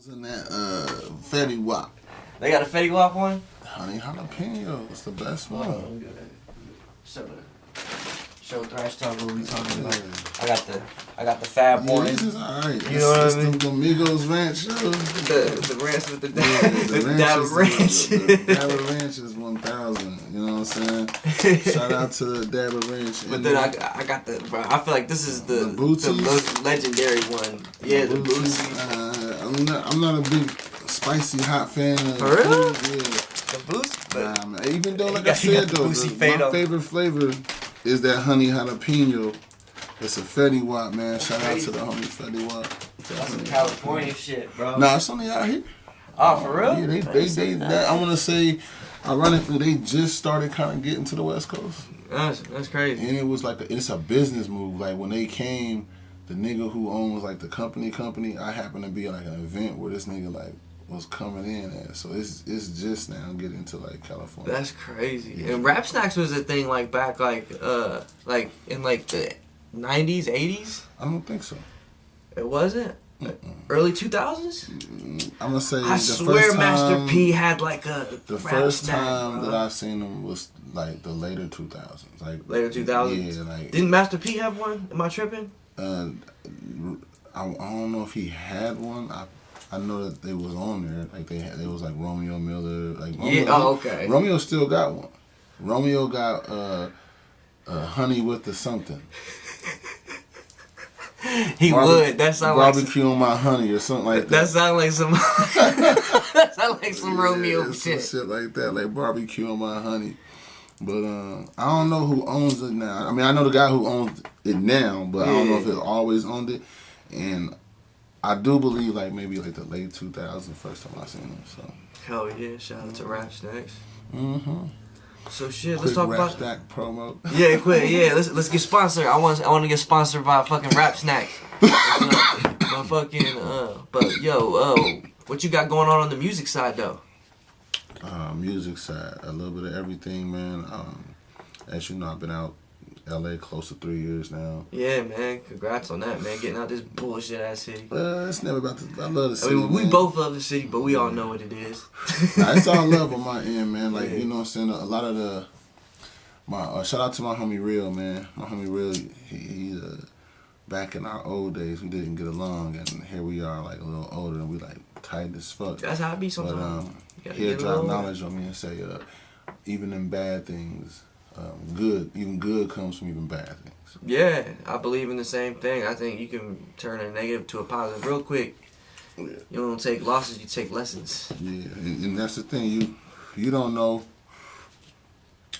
In that Fetty Wap. They got a Fetty Wap one? Honey jalapeno. It's the best one. Show ThrashTalk what we talking about. I got the Fab one. This is alright. You know what I mean? The Amigos Ranch. The ranch with the Dab ranch. The Dab Ranch is 1,000. You know what I'm saying? Shout out to the Dab Ranch. But then I got the. Bro, I feel like this is the Bootsies? most legendary one. Yeah, the Bootsies. I'm not a big spicy hot fan of For real? food. Yeah. The Boost? Nah, man. Even though, like I said, though, my favorite flavor is that honey jalapeno. It's a Fetty Wap, man. Shout out to the homie Fetty Wap. That's some California shit, bro. Nah, it's only out here. Oh, for real? Yeah, I want to say, ironically, they just started kind of getting to the West Coast. That's crazy. And it was like, it's a business move. Like, when they came, the nigga who owns, like, the company, I happened to be, like, an event where this nigga, like, was coming in at. So it's just now getting to, like, California. That's crazy. Yeah. And Rap Snacks was a thing, like, back, like in, like, the 90s, 80s? I don't think so. It wasn't? Early 2000s? I'm gonna say I swear Master P had like a the rap first snack, time bro. that I seen him was like the later 2000s, like Later 2000s? Yeah, like Didn't Master P have one? Am I tripping? I don't know if he had one. I know that they was on there. Like they was like Romeo Miller. Like Romeo, yeah. Oh, okay. Romeo still got one. Romeo got honey with the something. He would. That sound like barbecue on my honey or something like that. That sound like some. That sound like some Romeo shit. Some shit like that, like barbecue on my honey. But I don't know who owns it now. I mean, I know the guy who owns it now, but I don't know if it always owned it. And I do believe like maybe like the late 2000s, first time I seen him. So. Hell yeah! Shout out to Rap Snacks. Mm-hmm. So shit, quick let's talk about Stack promo. Yeah, quick. Yeah, let's get sponsored. I want to get sponsored by fucking Rap Snacks. My fucking but yo, what you got going on the music side though? Music side, a little bit of everything, man. As you know, I've been out LA close to 3 years now. Yeah, man. Congrats on that, man. Getting out this bullshit ass city. It's never about the. I love the city. I mean, we both love the city, but we all know what it is. Nah, it's all love on my end, man. Like, you know what I'm saying? A lot of shout out to my homie Real, man. My homie Real, he back in our old days, we didn't get along, and here we are, like, a little older, and we, like, tight as fuck. That's how it be sometimes. But, he'll drop knowledge on me and say, even in bad things, even good comes from even bad things. Yeah, I believe in the same thing. I think you can turn a negative to a positive real quick. Yeah. You don't take losses, you take lessons. Yeah, and that's the thing. You don't know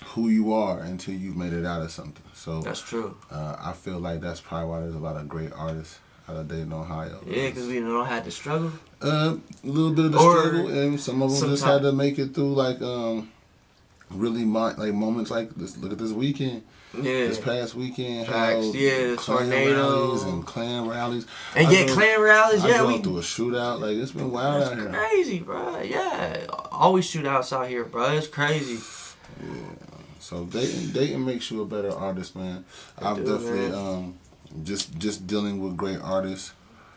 who you are until you've made it out of something. So that's true. I feel like that's probably why there's a lot of great artists out of Dayton, Ohio. Yeah, because we don't have to struggle. A little bit of the struggle, and some of them just had to make it through, like, really like moments like this. Look at this weekend. Yeah. This past weekend, the tornado and clan rallies. And clan rallies, we went through a shootout. Like, it's been wild out here. Crazy, bro. Yeah, always shootouts out here, bro. It's crazy. Yeah. So Dayton makes you a better artist, man. I've definitely just dealing with great artists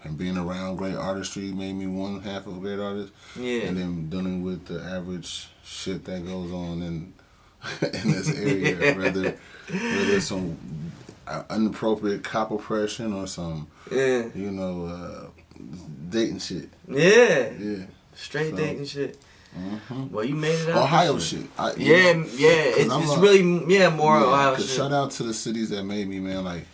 and being around great artistry made me one half of a great artist. Yeah. And then dealing with the average shit that goes on in this area, whether it's some inappropriate cop oppression or some, Dayton shit. Yeah. Yeah. Straight Dayton shit. Mm-hmm. Well, you made it out. Ohio shit. It's really more Ohio shit. Shout out to the cities that made me, man. Like,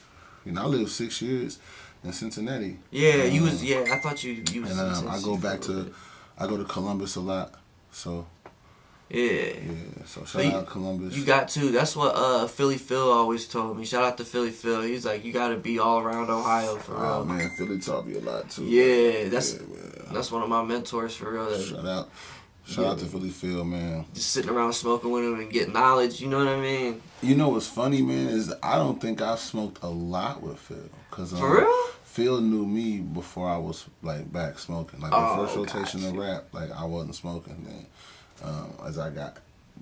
I lived 6 years in Cincinnati. Yeah, you was. Yeah, I thought you was. And I go to Columbus a lot. So. Yeah. So shout out Columbus. You got to. That's what Philly Phil always told me. Shout out to Philly Phil. He's like, you got to be all around Ohio for real. Oh man, Philly taught me a lot too. Yeah, that's one of my mentors for real. Shout out to Philly Phil, man. Just sitting around smoking with him and getting knowledge. You know what I mean? You know what's funny, man, is I don't think I've smoked a lot with Phil. For real? Phil knew me before I was like back smoking. Like the first rotation of rap, like I wasn't smoking then. As I got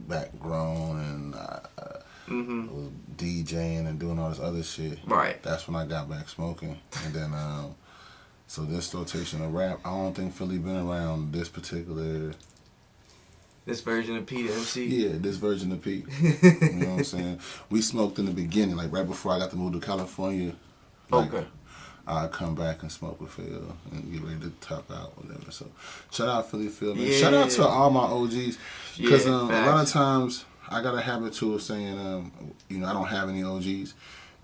back grown and was DJing and doing all this other shit. Right. That's when I got back smoking. And then So this rotation of rap, I don't think Philly been around this particular. This version of P the Emcee. Yeah, this version of P. You know what I'm saying? We smoked in the beginning, like right before I got to move to California. Like, Okay. I'd come back and smoke with Phil and get ready to top out, whatever. So, shout out Philly Phil, man. Yeah. Shout out to all my OGs. Because Yeah, a lot of facts. times, I got a habit too of saying, you know, I don't have any OGs.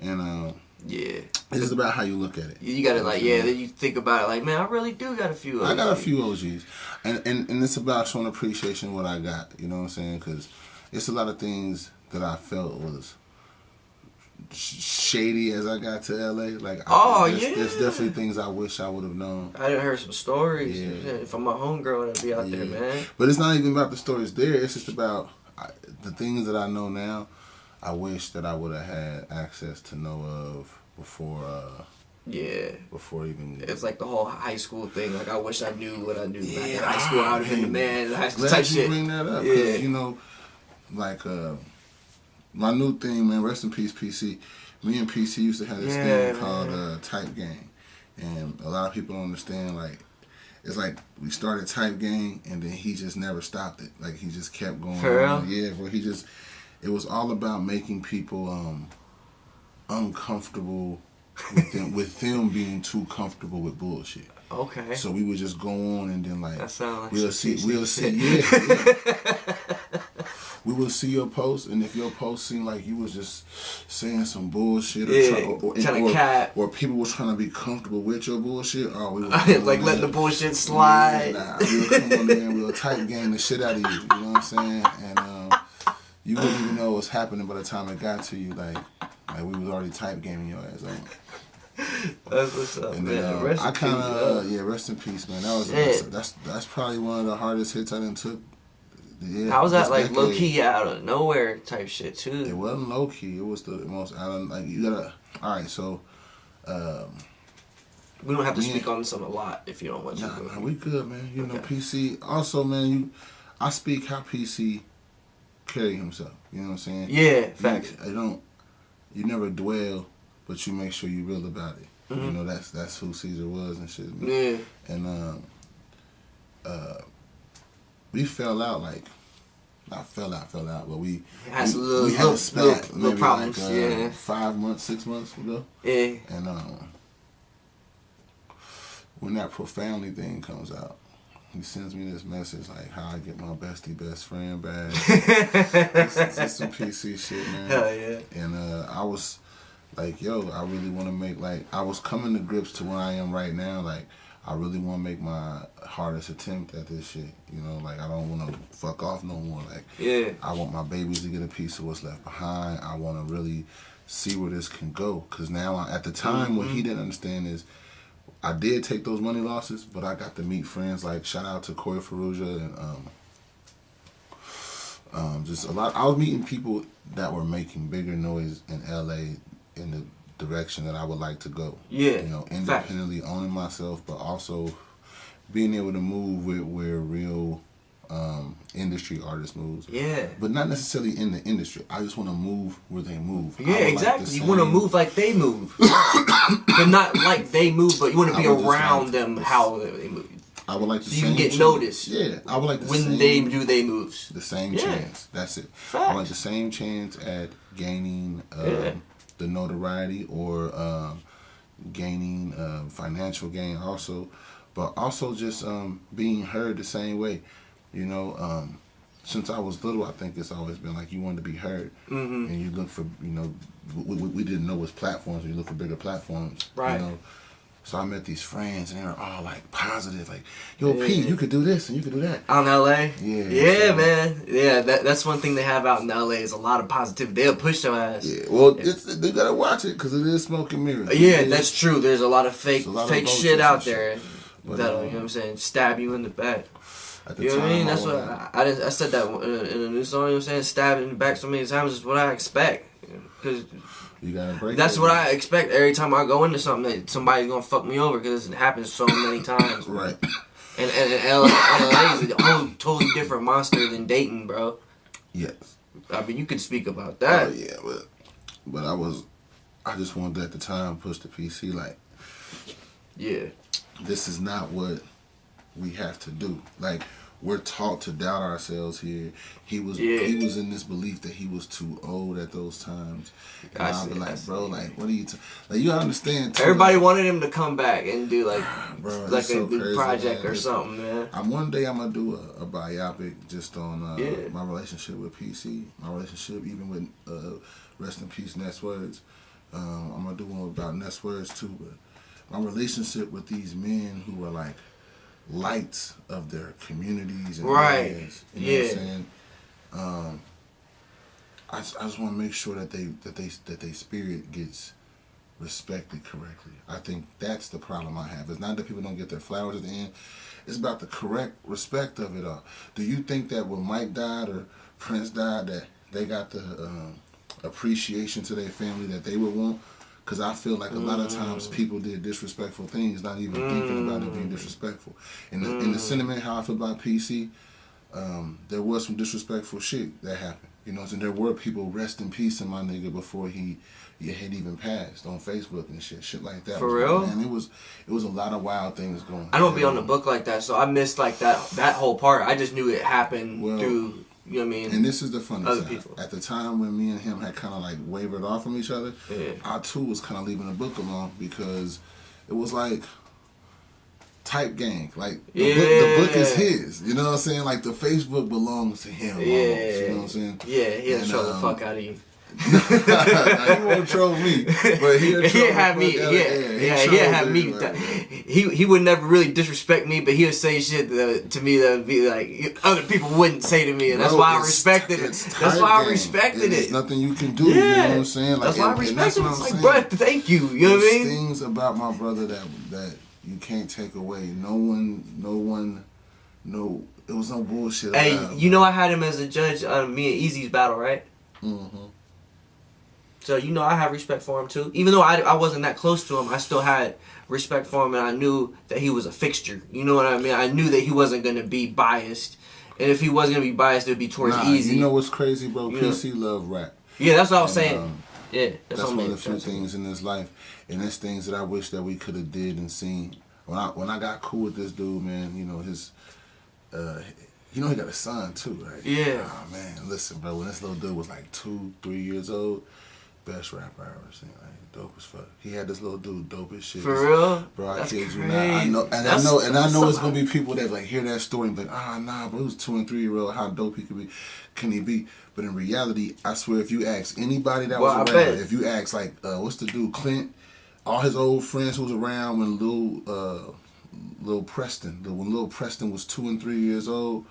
And Yeah. it's just about how you look at it. You gotta like, yeah, then you think about it like, man, I really do got a few. I got a few OGs. And it's about showing appreciation of what I got. You know what I'm saying? Because it's a lot of things that I felt was shady as I got to LA. Like, there's definitely things I wish I would have known. I done heard some stories. Yeah. From my homegirl that be out there, man. But it's not even about the stories there. It's just about the things that I know now. I wish that I would have had access to know of before. Before even. It's like the whole high school thing. Like, I wish I knew what I knew back in high school. I would have been the man in high school type shit. Bring that up. Yeah. You know, like my new thing, man. Rest in peace, PC. Me and PC used to have this thing called Type Gang, and a lot of people don't understand. Like, it's like we started Type Gang, and then he just never stopped it. Like, he just kept going. For real? Yeah, bro. It was all about making people uncomfortable with them being too comfortable with bullshit. Okay. So we would just go on, and then like That sounds like we'll see, we will see your post, and if your post seemed like you was just saying some bullshit, or trying to cap, or people were trying to be comfortable with your bullshit, or we like letting the bullshit slide. We'll come on there and we'll Type Gang the shit out of you. You know what I'm saying? And you wouldn't even know what's happening by the time it got to you. Like we was already Type Gaming your ass on. That's what's up, and then, man. Rest I kind of rest in peace, man. That's probably one of the hardest hits I done took. Yeah, how was that like low key out of nowhere type shit too? It wasn't low key. It was the most out of like you gotta. All right, so we don't have to speak on some a lot if you don't want to. Nah, we good, man. You know, PC. Also, man, I speak how PC carry himself. You know what I'm saying? Yeah, facts. You never dwell, but you make sure you real about it. Mm-hmm. You know, that's who Caesar was and shit. Man. Yeah. And we fell out like. Not fell out, but we had a spat maybe problems, like 5 months, 6 months ago. Yeah. And when that Profoundly thing comes out, he sends me this message like how I get my bestie best friend back. Just some PC shit, man. Hell yeah. And I was like, yo, I really want to make I was coming to grips to where I am right now, like. I really want to make my hardest attempt at this shit. You know, like, I don't want to fuck off no more. Like, I want my babies to get a piece of what's left behind. I want to really see where this can go. Because now, at the time, what he didn't understand is I did take those money losses, but I got to meet friends like, shout out to Corey Ferrugia and just a lot. I was meeting people that were making bigger noise in LA in the direction that I would like to go. Yeah. You know, independently owning myself, but also being able to move where real industry artists moves. Yeah. But not necessarily in the industry. I just want to move where they move. Yeah, exactly. You want to move like they move. But not like they move, but you want to be around them how they move. I would like the so you can get noticed. Yeah. I would like the when they do they moves. The same chance. That's it. Fact. I want the same chance at gaining the notoriety or gaining financial gain also, but also just being heard the same way. You know, since I was little, I think it's always been like you wanted to be heard, and you look for, you know, we didn't know what's platforms, you look for bigger platforms, right? You know? So I met these friends, and they were all like positive, like, "Yo, P, you could do this and you could do that." Out in LA, yeah, so, man, that's one thing they have out in LA is a lot of positivity. They'll push their ass. Yeah, well, they gotta watch it because it is smoke and mirrors. Yeah, that's true. There's a lot of fake shit out there that'll, you know what I'm saying, stab you in the back. You know what I mean? That's what I said that in a new song. You know what I'm saying? Stabbed in the back so many times is what I expect. Because you gotta break. That's what I expect every time I go into something that somebody's gonna fuck me over because it happens so many times. Right. And LA is a whole totally different monster than Dayton, bro. Yes. I mean, you could speak about that. Oh yeah, but I just wanted at the time push the PC like. Yeah. this is not what we have to do. Like, we're taught to doubt ourselves here. He was in this belief that he was too old at those times. And I'll be like, bro, like, what are you like, you understand too, everybody like, wanted him to come back and do like bro, like a so crazy, project man. or something, man. One day I'm gonna do a biopic just on my relationship with PC, my relationship even with rest in peace Ness Words. I'm gonna do one about Ness Words too, but my relationship with these men who were like lights of their communities and areas, you know what I'm saying? I just want to make sure that they spirit gets respected correctly. I think that's the problem I have. It's not that people don't get their flowers at the end. It's about the correct respect of it all. Do you think that when Mike died or Prince died that they got the appreciation to their family that they would want? Because I feel like a lot of times people did disrespectful things, not even thinking about it being disrespectful. In the sentiment, how I feel about PC, there was some disrespectful shit that happened. You know, so there were people rest in peace in my nigga before he had even passed on Facebook and shit like that. For real? Man, it was a lot of wild things going on. I don't be on the book like that, so I missed like that whole part. I just knew it happened through, you know what I mean? And this is the funny other side. people. At the time when me and him had kind of like wavered off from each other, I too was kind of leaving the book alone because it was like type gang. Like the book is his. You know what I'm saying? Like the Facebook belongs to him. Almost, you know what I'm saying? Yeah, he'll troll the fuck out of you. Nah, he won't troll me, but he'll have me. He'll have me. Like, he would never really disrespect me, but he'll say shit to me that would be like other people wouldn't say to me, and that's why I respected it. That's why I respected it. There's nothing you can do. You know what I'm saying? Like, that's why I respected it. It's like, bro, thank you. You know what I mean? Things about my brother that you can't take away. No one. It was no bullshit. Hey, you know I had him as a judge on me and Easy's battle, right? Mm-hmm. So, you know, I have respect for him, too. Even though I wasn't that close to him, I still had respect for him, and I knew that he was a fixture. You know what I mean? I knew that he wasn't going to be biased. And if he was going to be biased, it would be towards Easy. You know what's crazy, bro? PC love rap. Yeah, that's what I was saying. Yeah, that's one of the few things in this life. And there's things that I wish that we could have did and seen. When I got cool with this dude, man, you know, his... he got a son, too, right? Yeah. Oh, man, listen, bro, when this little dude was like 2-3 years old... Best rapper I ever seen, like dope as fuck. He had this little dude, dope as shit. For real, bro. I That's kid crazy. you not. I know it's gonna be people that like hear that story and be like, nah, bro, he was 2 and 3 year old. How dope can he be? But in reality, I swear, if you ask anybody that was around, if you ask like, what's the dude, Clint, all his old friends who was around when Lil Preston was 2 and 3 years old.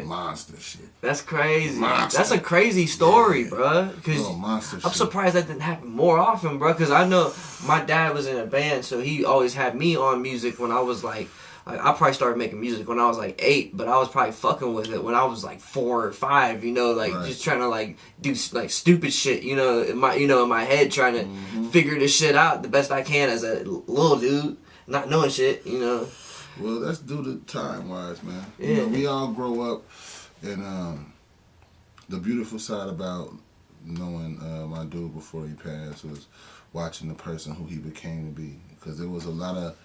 Monster shit. That's crazy. That's a crazy story, bro. Monster I'm surprised that didn't happen more often, bro. Because I know my dad was in a band, so he always had me on music when I was like I probably started making music when I was like 8, but I was probably fucking with it when I was like 4 or 5. You know, like just trying to like do like stupid shit. You know, in my head, trying to figure this shit out the best I can as a little dude, not knowing shit. You know. Well, that's due to time-wise, man. Yeah. You know, we all grow up, and the beautiful side about knowing my dude before he passed was watching the person who he became to be. Because there was a lot of,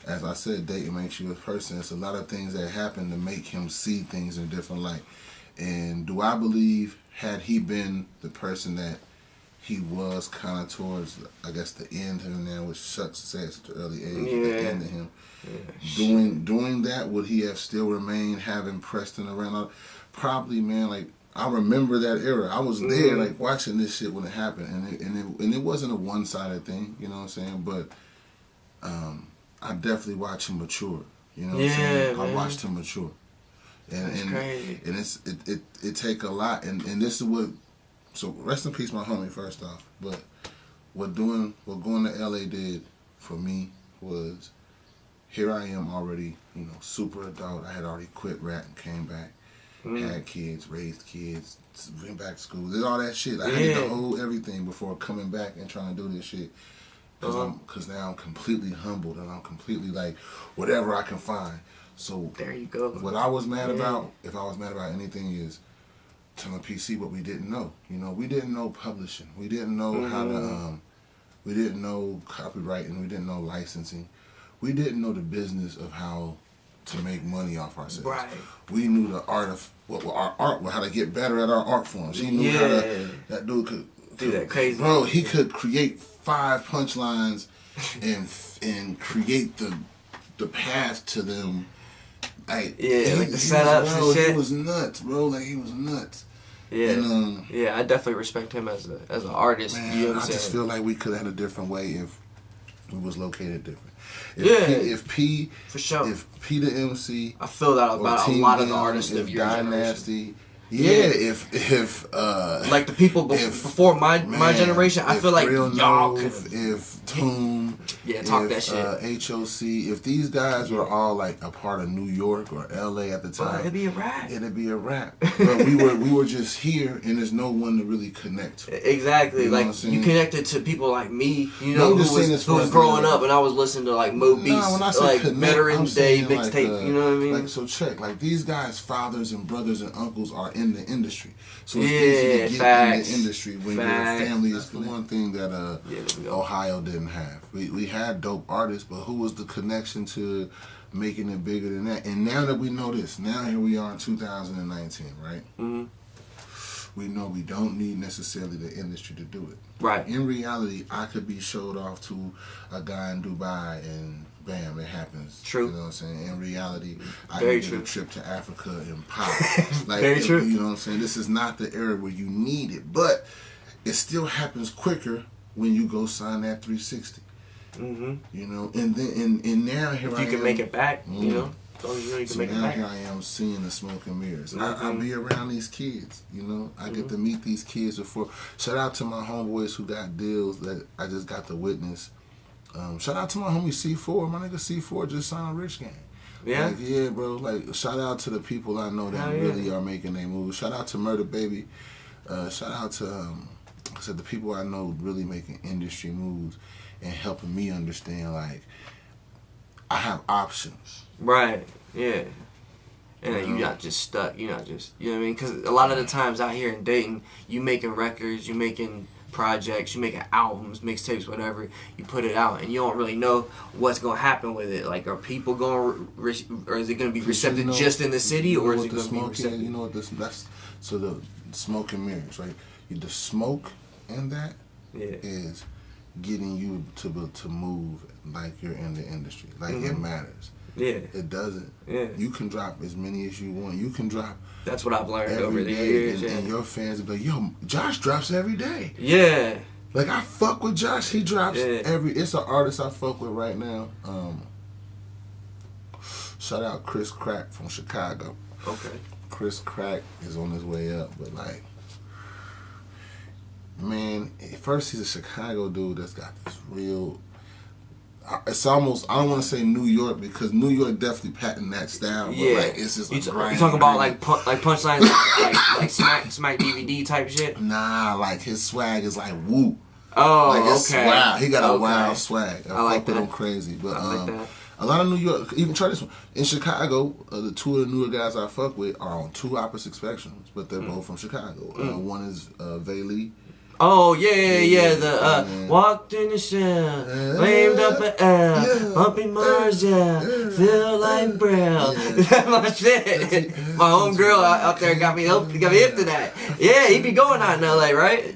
as I said, Dayton makes you a person. It's a lot of things that happen to make him see things in a different light. And do I believe, had he been the person that he was kind of towards, I guess, the end of him now, which sucks to say at such an early age, the end of him. Doing that, would he have still remained having Preston around? Probably, man. Like, I remember that era. I was there, like, watching this shit when it happened, and it wasn't a one-sided thing, you know what I'm saying? But I definitely watched him mature. You know what I'm saying? Man. I watched him mature, and crazy. And it take a lot, and this is what. So rest in peace, my homie. First off, but what going to LA did for me was. Here I am already, you know, super adult. I had already quit rap and came back, had kids, raised kids, went back to school, did all that shit. I had to hold everything before coming back and trying to do this shit. Because now I'm completely humbled and I'm completely like, whatever I can find. So there you go. What I was mad about, if I was mad about anything, is telling PC what we didn't know. You know, we didn't know publishing. We didn't know how to, we didn't know copywriting. We didn't know licensing. we didn't know the business of how to make money off ourselves. Right. We knew the art of what our art, how to get better at our art forms. He knew how to. That dude could do that crazy. Bro, he could create 5 punchlines and create the path to them. Like, like the setups and shit. He was nuts, bro. Like, he was nuts. Yeah, and, I definitely respect him as an artist. Man, you know what I'm I saying? just feel like we could have had a different way if we was located different. If P for sure. If P the Emcee, I feel that about a lot of the artists of your generation. Nasty. If like the people before my generation, I feel like y'all could. If Toom, talk that shit. HOC, if these guys were all like a part of New York or LA at the time, it'd be a rap. But we were just here, and there's no one to really connect to. Exactly, you know like you connected to people like me, you know, who was growing up, and I was listening to like Mo Beats, like Veterans Day mixtape. You know what I mean? Like, so check, like these guys' fathers and brothers and uncles are in the industry, so it's easy to get in the industry when your family is the one thing that Ohio didn't have. We had dope artists, but who was the connection to making it bigger than that? And now that we know this, now here we are in 2019, right? Mm-hmm. We know we don't need necessarily the industry to do it. Right. In reality, I could be showed off to a guy in Dubai and bam, it happens. True. You know what I'm saying? In reality, I Very can true. do a trip to Africa and pop. Like, Very true. You know what I'm saying? This is not the era where you need it, but it still happens quicker when you go sign that 360. Mm-hmm. You know, and then and now here if I am. You can make it back, you know. You can So make now it back. here I am seeing the smoke and mirrors. Mm-hmm. I be around these kids, you know. I get to meet these kids before. Shout out to my homeboys who got deals that I just got to witness. Shout out to my homie C4. My nigga C4 just signed Rich Gang. Yeah? Like, yeah, bro. Like, shout out to the people I know that really are making their moves. Shout out to Murder Baby. Shout out to the people I know really making industry moves and helping me understand, like, I have options. Right, yeah. And you're not just stuck. You're not just, you know what I mean? Because a lot of the times out here in Dayton, you making records, you making projects, you making albums, mixtapes, whatever, you put it out, and you don't really know what's going to happen with it. Like, are people going to, or is it going to be receptive just in the city, or is it going to be receptive? You know what that's, so the smoke and mirrors, right? The smoke in that is getting you to move like you're in the industry. Like, it matters. Yeah. It doesn't. Yeah. You can drop as many as you want. You can drop. That's what I've learned over the years. And your fans will be like, yo, Josh drops every day. Yeah. Like, I fuck with Josh. He drops it's an artist I fuck with right now. Shout out Chris Crack from Chicago. Okay. Chris Crack is on his way up, but like, man, first he's a Chicago dude that's got this real. It's almost, I don't want to say New York because New York definitely patented that style. But like, it's just you talking about like punchlines like smack DVD type shit? Nah, like his swag is like woo. Oh, like it's okay. Wow, he got a wild swag. I like that. Him crazy, but I like that. A lot of New York, even try this one in Chicago. The two of the newer guys I fuck with are on two opposite spectrums, but they're both from Chicago. One is Vaylee. Oh, yeah. The walked in the shell, waved up an L, bumping Mars, feel like Braille. That's my shit. My homegirl out there got me hip to that. Yeah, he be going out in LA, right?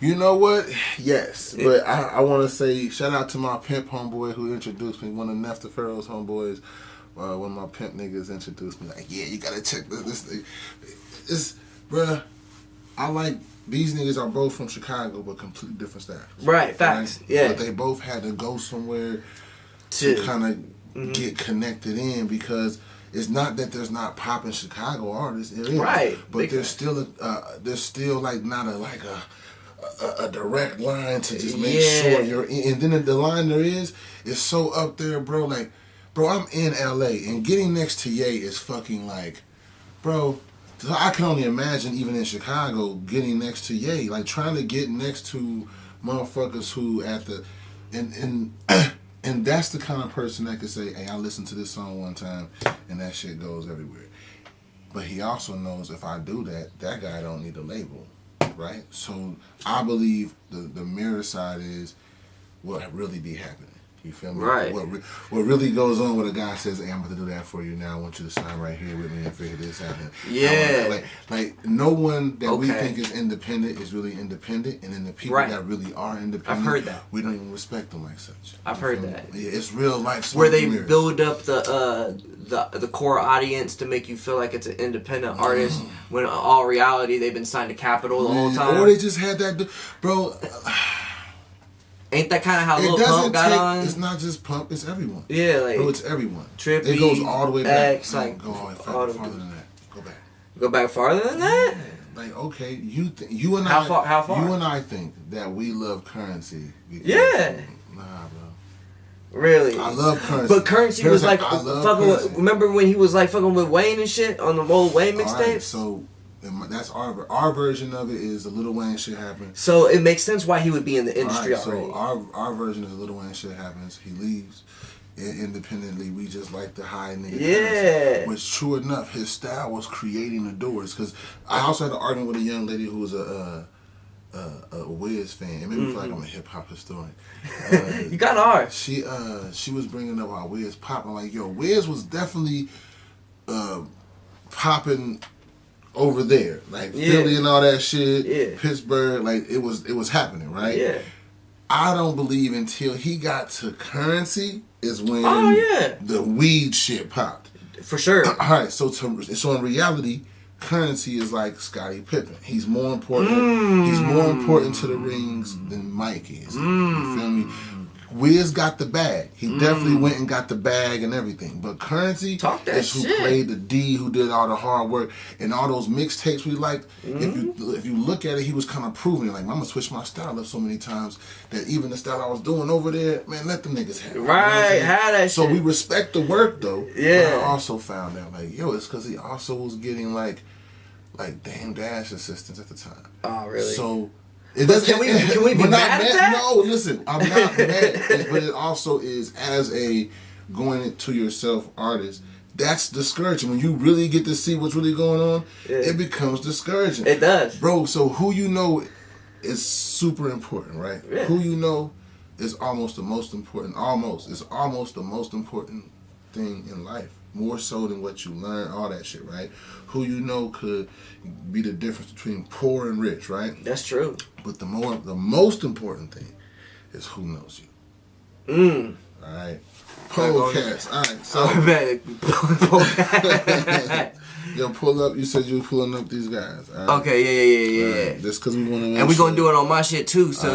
You know what? Yes. But I want to say shout out to my pimp homeboy who introduced me, one of Nefta Pharaoh's homeboys. One of my pimp niggas introduced me like, yeah, you got to check this thing. It's, bruh, I like... These niggas are both from Chicago, but completely different styles. Right, facts. Right? Yeah. But they both had to go somewhere to kind of get connected in because it's not that there's not popping Chicago artists. There is. Right. But there's still like not a direct line to just make sure you're in. And then the line there is so up there, bro. Like, bro, I'm in LA and getting next to Ye is fucking like, bro. I can only imagine, even in Chicago, getting next to Ye, like trying to get next to motherfuckers who at the, and that's the kind of person that could say, hey, I listened to this song one time, and that shit goes everywhere. But he also knows if I do that, that guy don't need a label, right? So I believe the mirror side is what really be happening. You feel me? Right. What really goes on when a guy says, "Hey, I'm about to do that for you now. I want you to sign right here with me and figure this out." Yeah. Like no one that we think is independent is really independent, and then the people that really are independent, I've heard that. We don't even respect them like such. I've heard that. Yeah, it's real life. Where they build up the core audience to make you feel like it's an independent artist, when in all reality they've been signed to Capitol the whole time. Or they just had that, bro. Ain't that kind of how Lil Pump got on? It's not just Pump, it's everyone. Yeah, like... Bro, it's everyone. Trippy, it goes all the way back. X, like... Go farther than that. Go back. Go back farther than that? Like, okay, you and how I... How far? You and I think that we love Currency. Yeah. Nah, bro. Really? I love Currency. But Currency was like fucking with... Remember when he was like fucking with Wayne and shit on the old Wayne mixtapes? Right, so... That's our version of it is the Lil Wayne shit happens. So it makes sense why he would be in the industry already. So our version is the Lil Wayne shit happens. He leaves independently. We just like the high nigga. Yeah. Which true enough, his style was creating the doors. Because I also had an argument with a young lady who was a Wiz fan. It made me feel like I'm a hip hop historian. You kind of are. She was bringing up how Wiz pop. I'm like, yo, Wiz was definitely popping over there, like Philly and all that shit, Pittsburgh, like it was happening, right? Yeah. I don't believe until he got to Currency is when the weed shit popped. For sure. All right, so in reality, Currency is like Scottie Pippen. He's more important. He's more important to the rings than Mike is. You feel me? Wiz got the bag. He definitely went and got the bag and everything. But Currency is who played the D, who did all the hard work, and all those mixtapes we liked. If you look at it, he was kind of proving like, I'm gonna switch my style up so many times that even the style I was doing over there, man, let them niggas have it. Right, have that shit. So we respect the work though. Yeah. But I also found out like, yo, it's because he also was getting like Dame Dash assistants at the time. Oh, really? So. Can we be mad at that? No, listen, I'm not mad, but it also is as a going into yourself artist. That's discouraging. When you really get to see what's really going on, it becomes discouraging. It does. Bro, so who you know is super important, right? Yeah. Who you know is almost the most important. It's almost the most important thing in life. More so than what you learn, all that shit, right? Who you know could be the difference between poor and rich, right? That's true. But the most important thing is who knows you. All right. Polecats. All right. So. Yo, pull up. You said you were pulling up these guys. All right? Okay, yeah. Just because we want to. And we're gonna do it on my shit too, so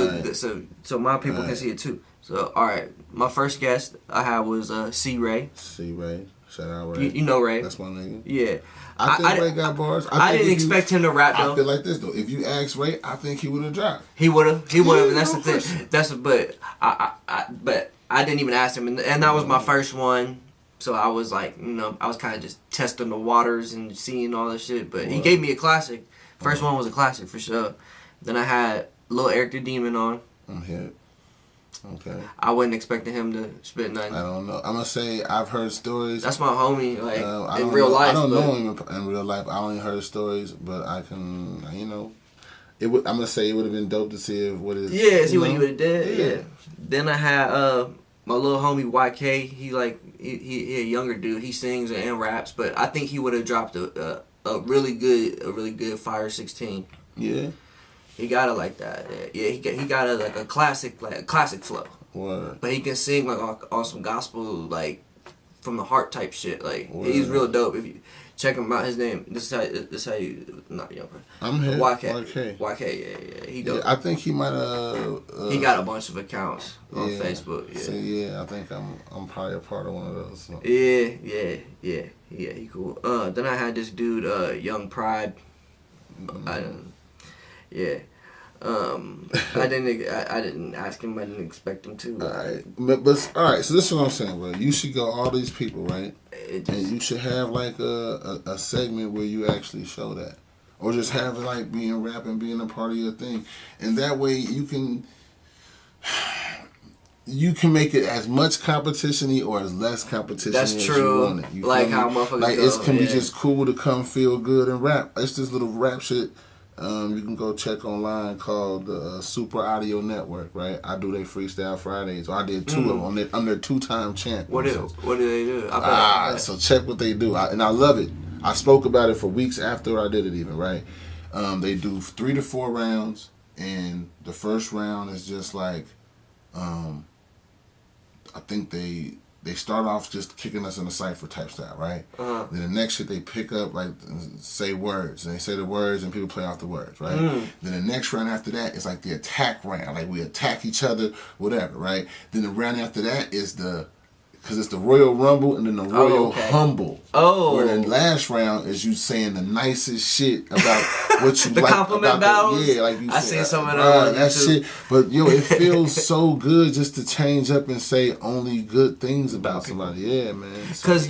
my people can see it too. So, all right. My first guest I had was C Ray. C Ray. Shout out Ray. You know Ray. That's my nigga. Yeah. I think Ray got bars. I didn't expect him to rap though. I feel like this though. If you ask Ray, I think he would have dropped. He would have. And that's the thing. But I didn't even ask him, and that was my first one. So I was like, I was kind of just testing the waters and seeing all this shit. But he gave me a classic. First one was a classic for sure. Then I had Lil Eric the Demon on. I'm hit. Okay. I wasn't expecting him to spit nothing. I don't know. I'm gonna say I've heard stories. That's my homie, like in real life. I don't know him in real life. I only heard stories, but I can, I'm gonna say it would have been dope to see what it is. Yeah, see what he would have did. Yeah. Then I had my little homie YK. He a younger dude. He sings and raps, but I think he would have dropped a really good Fire 16. Yeah. He got it like that. Yeah, he got it like a classic flow. What? But he can sing like on some gospel, like from the heart type shit. Like he's real dope. If you check him out, his name. This is how you not young. I'm here. YK. Yeah. He dope. Yeah, I think he might have. He got a bunch of accounts on Facebook. Yeah. So, I think I'm probably a part of one of those. So. Yeah. He cool. Then I had this dude, Young Pride. Yeah. I didn't ask him. I didn't expect him to. Alright, but alright. So this is what I'm saying, bro. You should go all these people, right? And you should have like a segment where you actually show that, or just have it like being rap and being a part of your thing, and that way you can make it as much competition-y or as less competition. That's as true. You want it. You like how motherfuckers like it can be just cool to come feel good and rap. It's this little rap shit. you can go check online called the Super Audio Network, right? I do their Freestyle Fridays. So I did 2 of them. I'm their 2-time champ. What do they do? So check what they do. And I love it. I spoke about it for weeks after I did it even, right? They do 3 to 4 rounds, and the first round is just like, I think they start off just kicking us in the cipher type style, right? Then the next shit they pick up, like, say words. And they say the words and people play off the words, right? Then the next round after that is like the attack round. Like, we attack each other, whatever, right? Then the round after that is because it's the Royal Rumble and then the Royal Humble. Where the last round is you saying the nicest shit about what you the like. compliment battles? Yeah, like you I said. seen some of that shit. But, yo, it feels so good just to change up and say only good things about somebody. Yeah, man. Because,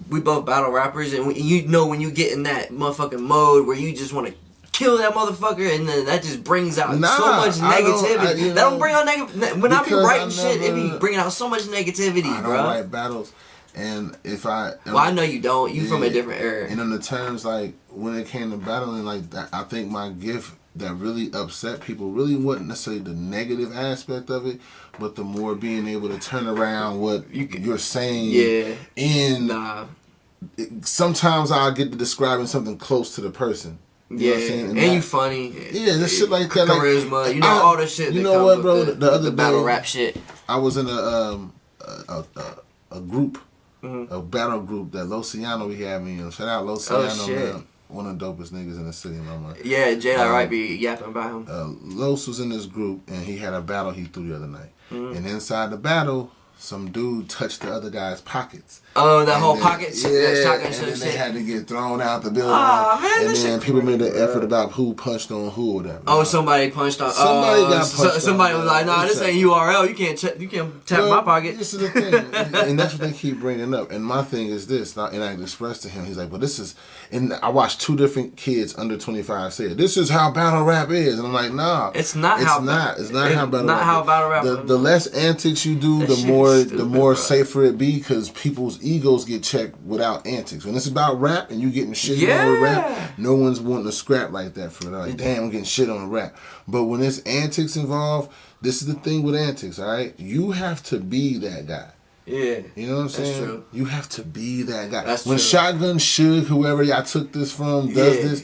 we both battle rappers, and when you get in that motherfucking mode where you just want to kill that motherfucker, and then that just brings out so much negativity. That don't bring out negative. When I be writing shit, it be bringing out so much negativity, I don't write battles, and if I... Well, I know you don't. You from a different era. And on the terms, like, when it came to battling, like, that, I think my gift that really upset people really wasn't necessarily the negative aspect of it, but the more being able to turn around what you're saying. Yeah. And sometimes I get to describing something close to the person. You know what I'm saying? And you funny. Yeah, this shit like that. Charisma. Like, all the shit. You know what, bro? The other day, battle rap shit. I was in a group, a battle group that Luciano we had me in. Shout out Luciano, man. One of the dopest niggas in the city, man. Yeah, Jay Wright be yapping about him. Los was in this group, and he had a battle he threw the other night. And inside the battle, some dude touched the other guy's pockets. Oh, that whole pocket shit. Yeah, shotgun and shit. then they had to get thrown out the building. Oh, man, and then people made the effort about who punched on who or whatever. Oh, somebody punched on. Somebody got punched. Somebody was like, "Nah, this ain't URL. You can't tap my pocket." This is the thing, and that's what they keep bringing up. And my thing is this, and I expressed to him, he's like, "Well, this is." And I watched 2 different kids under 25 say it. This is how battle rap is, and I'm like, nah, it's not. It's not how battle rap. The less antics you do, the more safer it be, because people's egos get checked without antics. When it's about rap and you getting shit on with rap, no one's wanting to scrap like that for it. Like, damn, I'm getting shit on rap. But when it's antics involved, this is the thing with antics, all right? You have to be that guy. Yeah. You know what I'm saying? That's true. You have to be that guy. That's when true. Shotgun Suge, whoever y'all took this from, does this,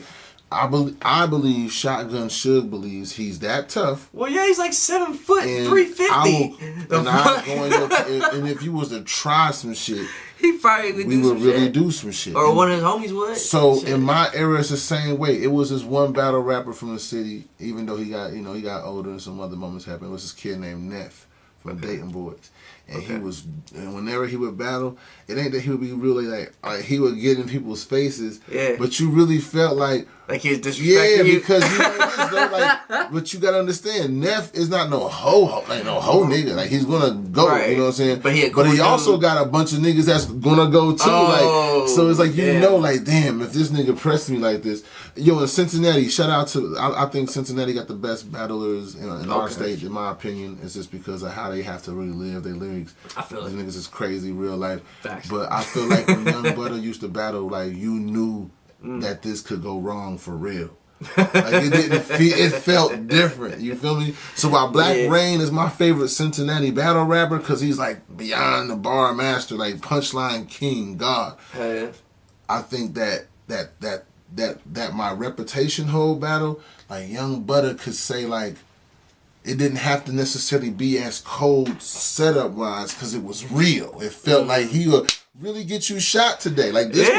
I believe Shotgun Suge believes he's that tough. Well, yeah, he's like 7 foot, 350. And if you was to try some shit, he probably would do some shit. We would really do some shit. Or one of his homies would. So in my era, it's the same way. It was this one battle rapper from the city, even though he got older and some other moments happened. It was this kid named Neff from Dayton Boys. And and whenever he would battle, it ain't that he would be really like he would get in people's faces. Yeah. But you really felt like he was disrespecting you. Because you know this though, but you gotta understand, Neff is not no hoe nigga. Like, he's gonna go, you know what I'm saying? But he also got a bunch of niggas that's gonna go too. So it's like like, damn, if this nigga pressed me like this. Yo, in Cincinnati, shout out to I think Cincinnati got the best battlers in our state, in my opinion. It's just because of how they have to really live their lyrics. I feel These it. niggas is crazy, real life. Facts. But I feel like when Young Butter used to battle, like, you knew that this could go wrong for real. Like, it felt different. You feel me? So while Black Rain is my favorite Cincinnati battle rapper, because he's like beyond the bar master, like punchline king, God. I think that my reputation whole battle, like, Young Butter could say, like, it didn't have to necessarily be as cold setup wise, because it was real. It felt like he would really get you shot today. Like, this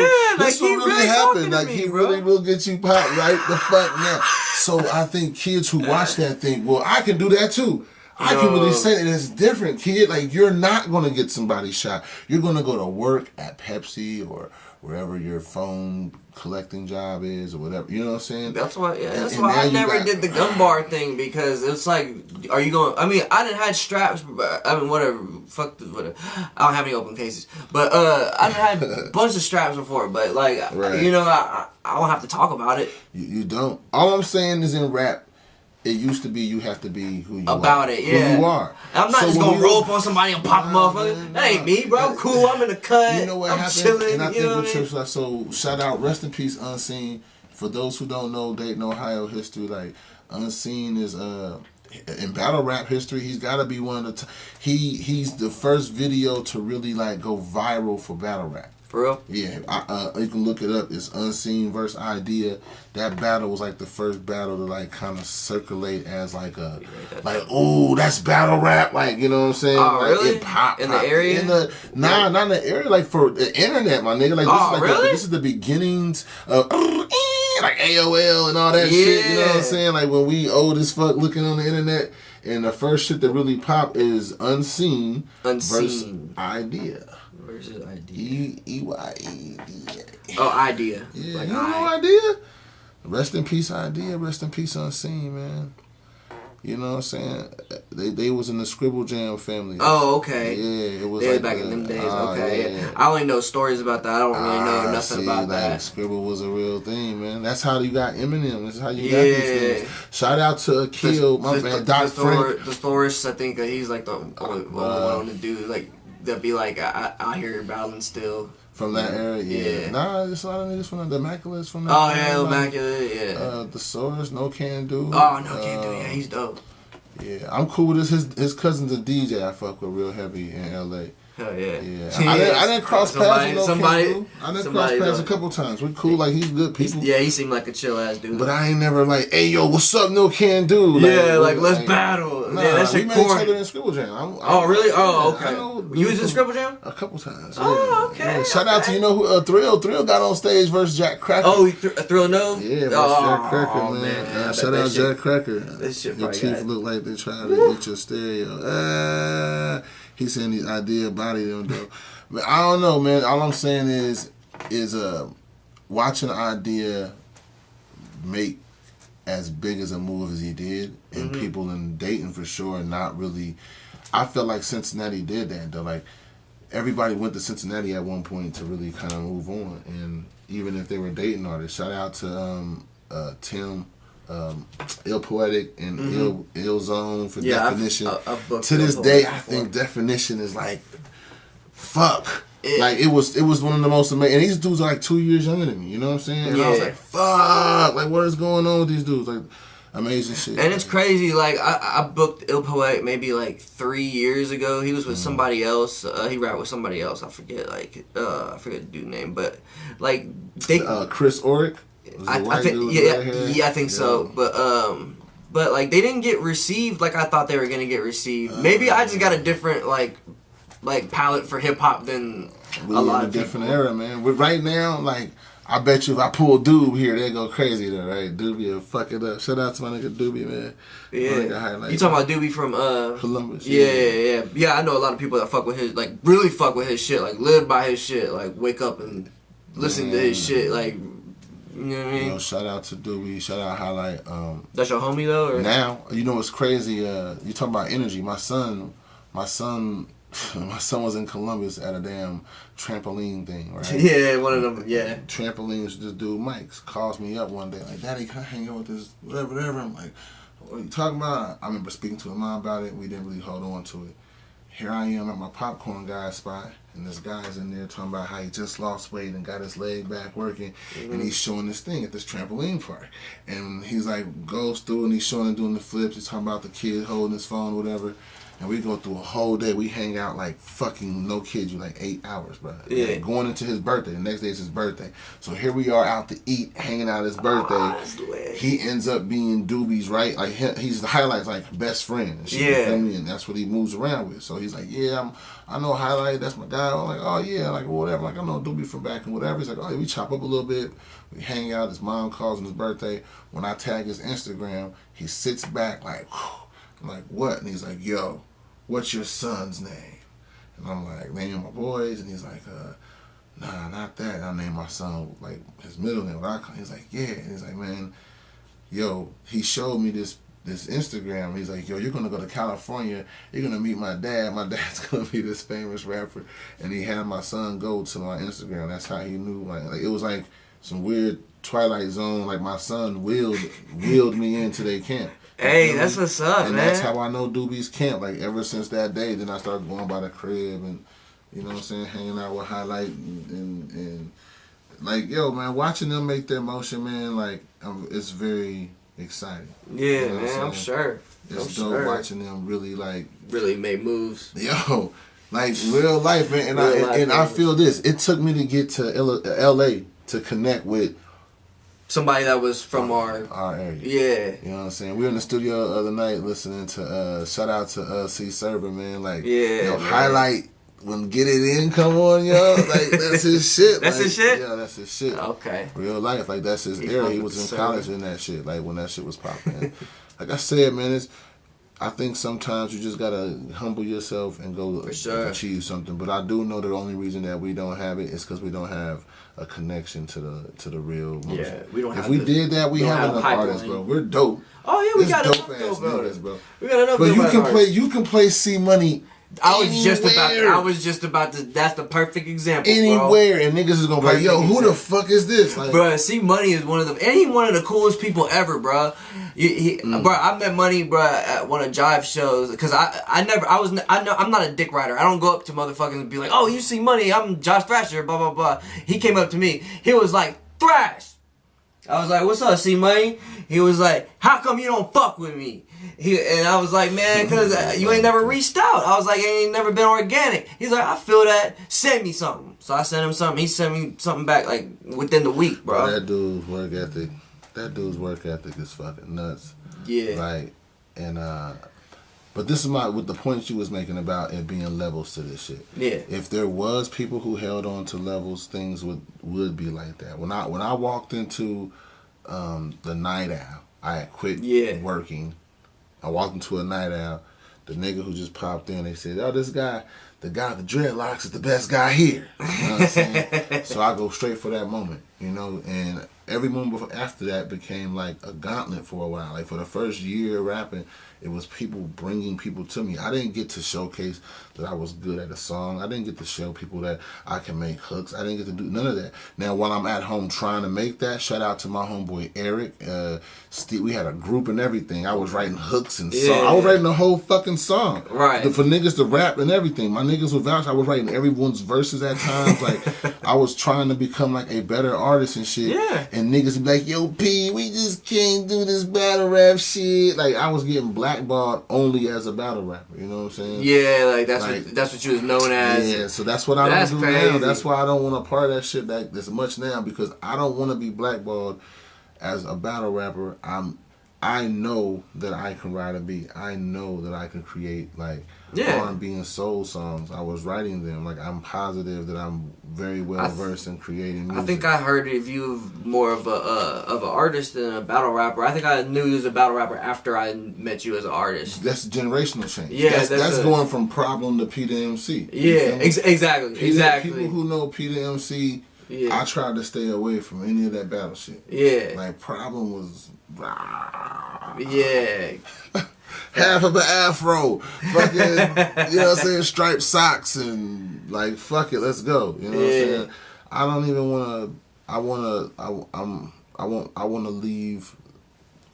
will really happen. Like, he really will get you popped right the fuck now. So I think kids who watch that think, well, I can do that too. I can really say that it's different, kid. Like, you're not going to get somebody shot. You're going to go to work at Pepsi or wherever your phone collecting job is or whatever. You know what I'm saying? That's why. Yeah, that's why I never did the gun bar thing, because it's like, are you going? I mean, I didn't have straps. I mean, whatever. Fuck whatever. I don't have any open cases, but I done had a bunch of straps before. But like, you know, I don't have to talk about it. You don't. All I'm saying is, in rap, it used to be you have to be who you are. About it, yeah. Who you are. I'm not just gonna roll up on somebody and pop a motherfucker. That ain't me, bro. I'm cool. I'm in the cut. You know what I'm happened? chilling. And I think with Trips, so shout out, rest in peace, Unseen. for those who don't know Dayton, Ohio history, like Unseen is in battle rap history, he's got to be one of the. He's the first video to really like go viral for battle rap. For real? Yeah, you can look it up. It's Unseen versus Idea. That battle was like the first battle to like kind of circulate as like a oh, that's battle rap, like, you know what I'm saying? Oh, like, really? It pop in the area? Not in the area, like for the internet, my nigga. Like this is like really? this is the beginnings of like AOL and all that shit. You know what I'm saying? Like when we old as fuck looking on the internet, and the first shit that really popped is Unseen versus Idea. Versus Idea. E-Y-E-D-A. Oh, Idea. Yeah, like you know Idea? Rest in peace, Idea. Rest in peace, Unseen, man. You know what I'm saying? They was in the Scribble Jam family. Oh, okay. Yeah, it was like back in them days. Oh, okay. Yeah. I only know stories about that. I don't really know nothing about that. Scribble was a real thing, man. That's how you got Eminem. That's how you got these things. Shout out to Akil, my man, Doc Frank. The Thorish, I think he's like the only one to do like that. Be like, I hear your battling still. From that era, yeah. Nah, there's a lot of niggas from the Immaculates from that. Oh, yeah, Immaculate, yeah. The Source, No Can Do. Oh, No Can Do, yeah, he's dope. Yeah, I'm cool with his cousin's a DJ I fuck with real heavy in LA. Hell yeah. Yeah. I didn't cross paths with No Can Do. I didn't cross paths a couple times. We're cool, like he's good people. Yeah, he seemed like a chill ass dude. But I ain't never like, hey yo, what's up, No Can Do? Yeah, like let's battle. Nah, yeah, that shit we met each other in Scribble Jam. Oh really? Oh okay. You was in Scribble Jam? A couple times. Oh okay. Yeah. Shout out to, you know who, Thrill got on stage versus Jack Cracker. Oh, Thrill No? Yeah, versus Jack Cracker, man. Shout out Jack Cracker. This shit your teeth look like they trying to eat your stereo. He's saying these Idea body them though. But I don't know, man. All I'm saying is watching Idea make as big as a move as he did, and people in Dayton for sure not really. I felt like Cincinnati did that though. Like everybody went to Cincinnati at one point to really kind of move on, and even if they were Dayton artists, shout out to Tim. Ill Poetic and Ill Zone for Definition. To this day, I think Definition is like, fuck. Like it was one of the most amazing. And these dudes are like 2 years younger than me. You know what I'm saying? And I was like, fuck. Like what is going on with these dudes? Like amazing shit. And it's crazy. Like I booked Ill Poetic maybe like 3 years ago. He was with somebody else. He rapped with somebody else. I forget the dude's name. But like they Chris Oric. I think I think so. But like they didn't get received like I thought they were gonna get received. Maybe I just got a different like palette for hip hop than a lot of different era, man. But right now, like I bet you if I pull Doob here, they go crazy though, right? Doobie will fuck it up. Shout out to my nigga Doobie, man. Yeah. You talking about Doobie from Columbus? Yeah. I know a lot of people that fuck with his really fuck with his shit, like live by his shit, like wake up and listen to his shit, like. You know what I mean? You know, shout out to Doobie. Shout out Highlight. That's your homie though? Or? Now, you know what's crazy? You talking about energy. My son was in Columbus at a damn trampoline thing, right? Yeah, one of them, yeah. Trampolines, this dude Mike calls me up one day, like, Daddy, can I hang out with this, whatever. I'm like, what are you talking about? I remember speaking to his mom about it. We didn't really hold on to it. Here I am at my popcorn guy spot, and this guy's in there talking about how he just lost weight and got his leg back working, and he's showing this thing at this trampoline park. And he's like, goes through and he's showing him doing the flips. He's talking about the kid holding his phone, whatever. And we go through a whole day. We hang out like fucking, no kid you, like 8 hours, bro. Yeah. And going into his birthday. The next day is his birthday. So here we are out to eat, hanging out his birthday. He ends up being Doobie's, right? Like he's the Highlight's like best friend. And and that's what he moves around with. So he's like, yeah, I know Highlight. That's my guy. I'm like, oh yeah, like whatever. Like I know Doobie from back and whatever. He's like, oh yeah, we chop up a little bit. We hang out. His mom calls on his birthday. When I tag his Instagram, he sits back like, whew. I'm like, what? And he's like, yo, what's your son's name? And I'm like, name my boys. And he's like, nah, not that. I named my son like his middle name. He's like, yeah. And he's like, man, yo, he showed me this Instagram. He's like, yo, you're gonna go to California. You're gonna meet my dad. My dad's gonna be this famous rapper. And he had my son go to my Instagram. That's how he knew. Like it was like some weird Twilight Zone. Like my son wheeled me into their camp. Hey, that's what's up, and man. That's how I know Doobie's camp. Like ever since that day, then I started going by the crib and, you know what I'm saying, hanging out with Highlight and like, yo, man, watching them make their motion, man, like, it's very exciting. Yeah, you know, man, I'm sure. It's dope watching them really, like... Really make moves. Yo, like, real life, man. And I feel this. It took me to get to L.A. to connect with... Somebody that was from our area. Yeah. You know what I'm saying? We were in the studio the other night listening to, shout out to C Server, man. Like, yeah, highlight... When Get It In come on, yo, like that's his shit. That's like, his shit? Yeah, that's his shit. Okay. Real life, like that's his era. He was in college in that shit, like when that shit was popping. Like I said, man, I think sometimes you just gotta humble yourself and go achieve something. But I do know the only reason that we don't have it is because we don't have a connection to the real motion. Yeah, we don't have If we did that, we have enough artists, bro. We're dope. Oh yeah, we got enough niggas, bro. We got enough. But you can play C Money. I was just about to. That's the perfect example. Anywhere, bro. And niggas is gonna be like, yo, who the fuck is this? Like, bro, C Money is one of the, and he one of the coolest people ever, bro. Bro, I met Money, bro, at one of Jive shows because I'm not a dick rider. I don't go up to motherfuckers and be like, oh, you see Money? I'm Josh Thrasher, blah blah blah. He came up to me. He was like, Thrash. I was like, what's up, C Money? He was like, how come you don't fuck with me? And I was like, man, because you ain't never reached out. I was like, it ain't never been organic. He's like, I feel that. Send me something. So I sent him something. He sent me something back like within the week, bro. That dude's work ethic is fucking nuts. Yeah. Like, and but this is with the points you was making about it being levels to this shit. Yeah. If there was people who held on to levels, things would be like that. When I walked into the Night Owl, I had quit working. I walked into a Night Owl. The nigga who just popped in, they said, oh, this guy, the guy with the dreadlocks is the best guy here. You know what I'm saying? So I go straight for that moment, you know, and every moment after that became like a gauntlet for a while. Like for the first year rapping, it was people bringing people to me. I didn't get to showcase that I was good at a song. I didn't get to show people that I can make hooks. I didn't get to do none of that. Now, while I'm at home trying to make that, shout out to my homeboy Eric. Steve, we had a group and everything. I was writing hooks and songs. I was writing the whole fucking song. Right. For niggas to rap and everything. My niggas would vouch. I was writing everyone's verses at times. Like, I was trying to become like a better artist and shit. Yeah. And niggas would be like, yo, P, we just can't do this battle rap shit. Like, I was getting blackballed only as a battle rapper. You know what I'm saying? Yeah, like that's what you was known as. Yeah, so that's what I don't do now. That's why I don't want to part of that shit this much now, because I don't want to be blackballed as a battle rapper. I know that I can write a beat. I know that I can create like R&B and soul songs. I was writing them. Like, I'm positive that I'm very well versed in creating music. I think I heard of you more of an artist than a battle rapper. I think I knew you as a battle rapper after I met you as an artist. That's generational change. Yeah, that's going from Problem to P the Emcee. Yeah, exactly. People who know P the Emcee, I tried to stay away from any of that battle shit. Yeah. Like, Problem was... Yeah. Half of an afro. Fucking, you know what I'm saying? Striped socks and, like, fuck it, let's go. You know what I'm saying? I don't even want to... I want to leave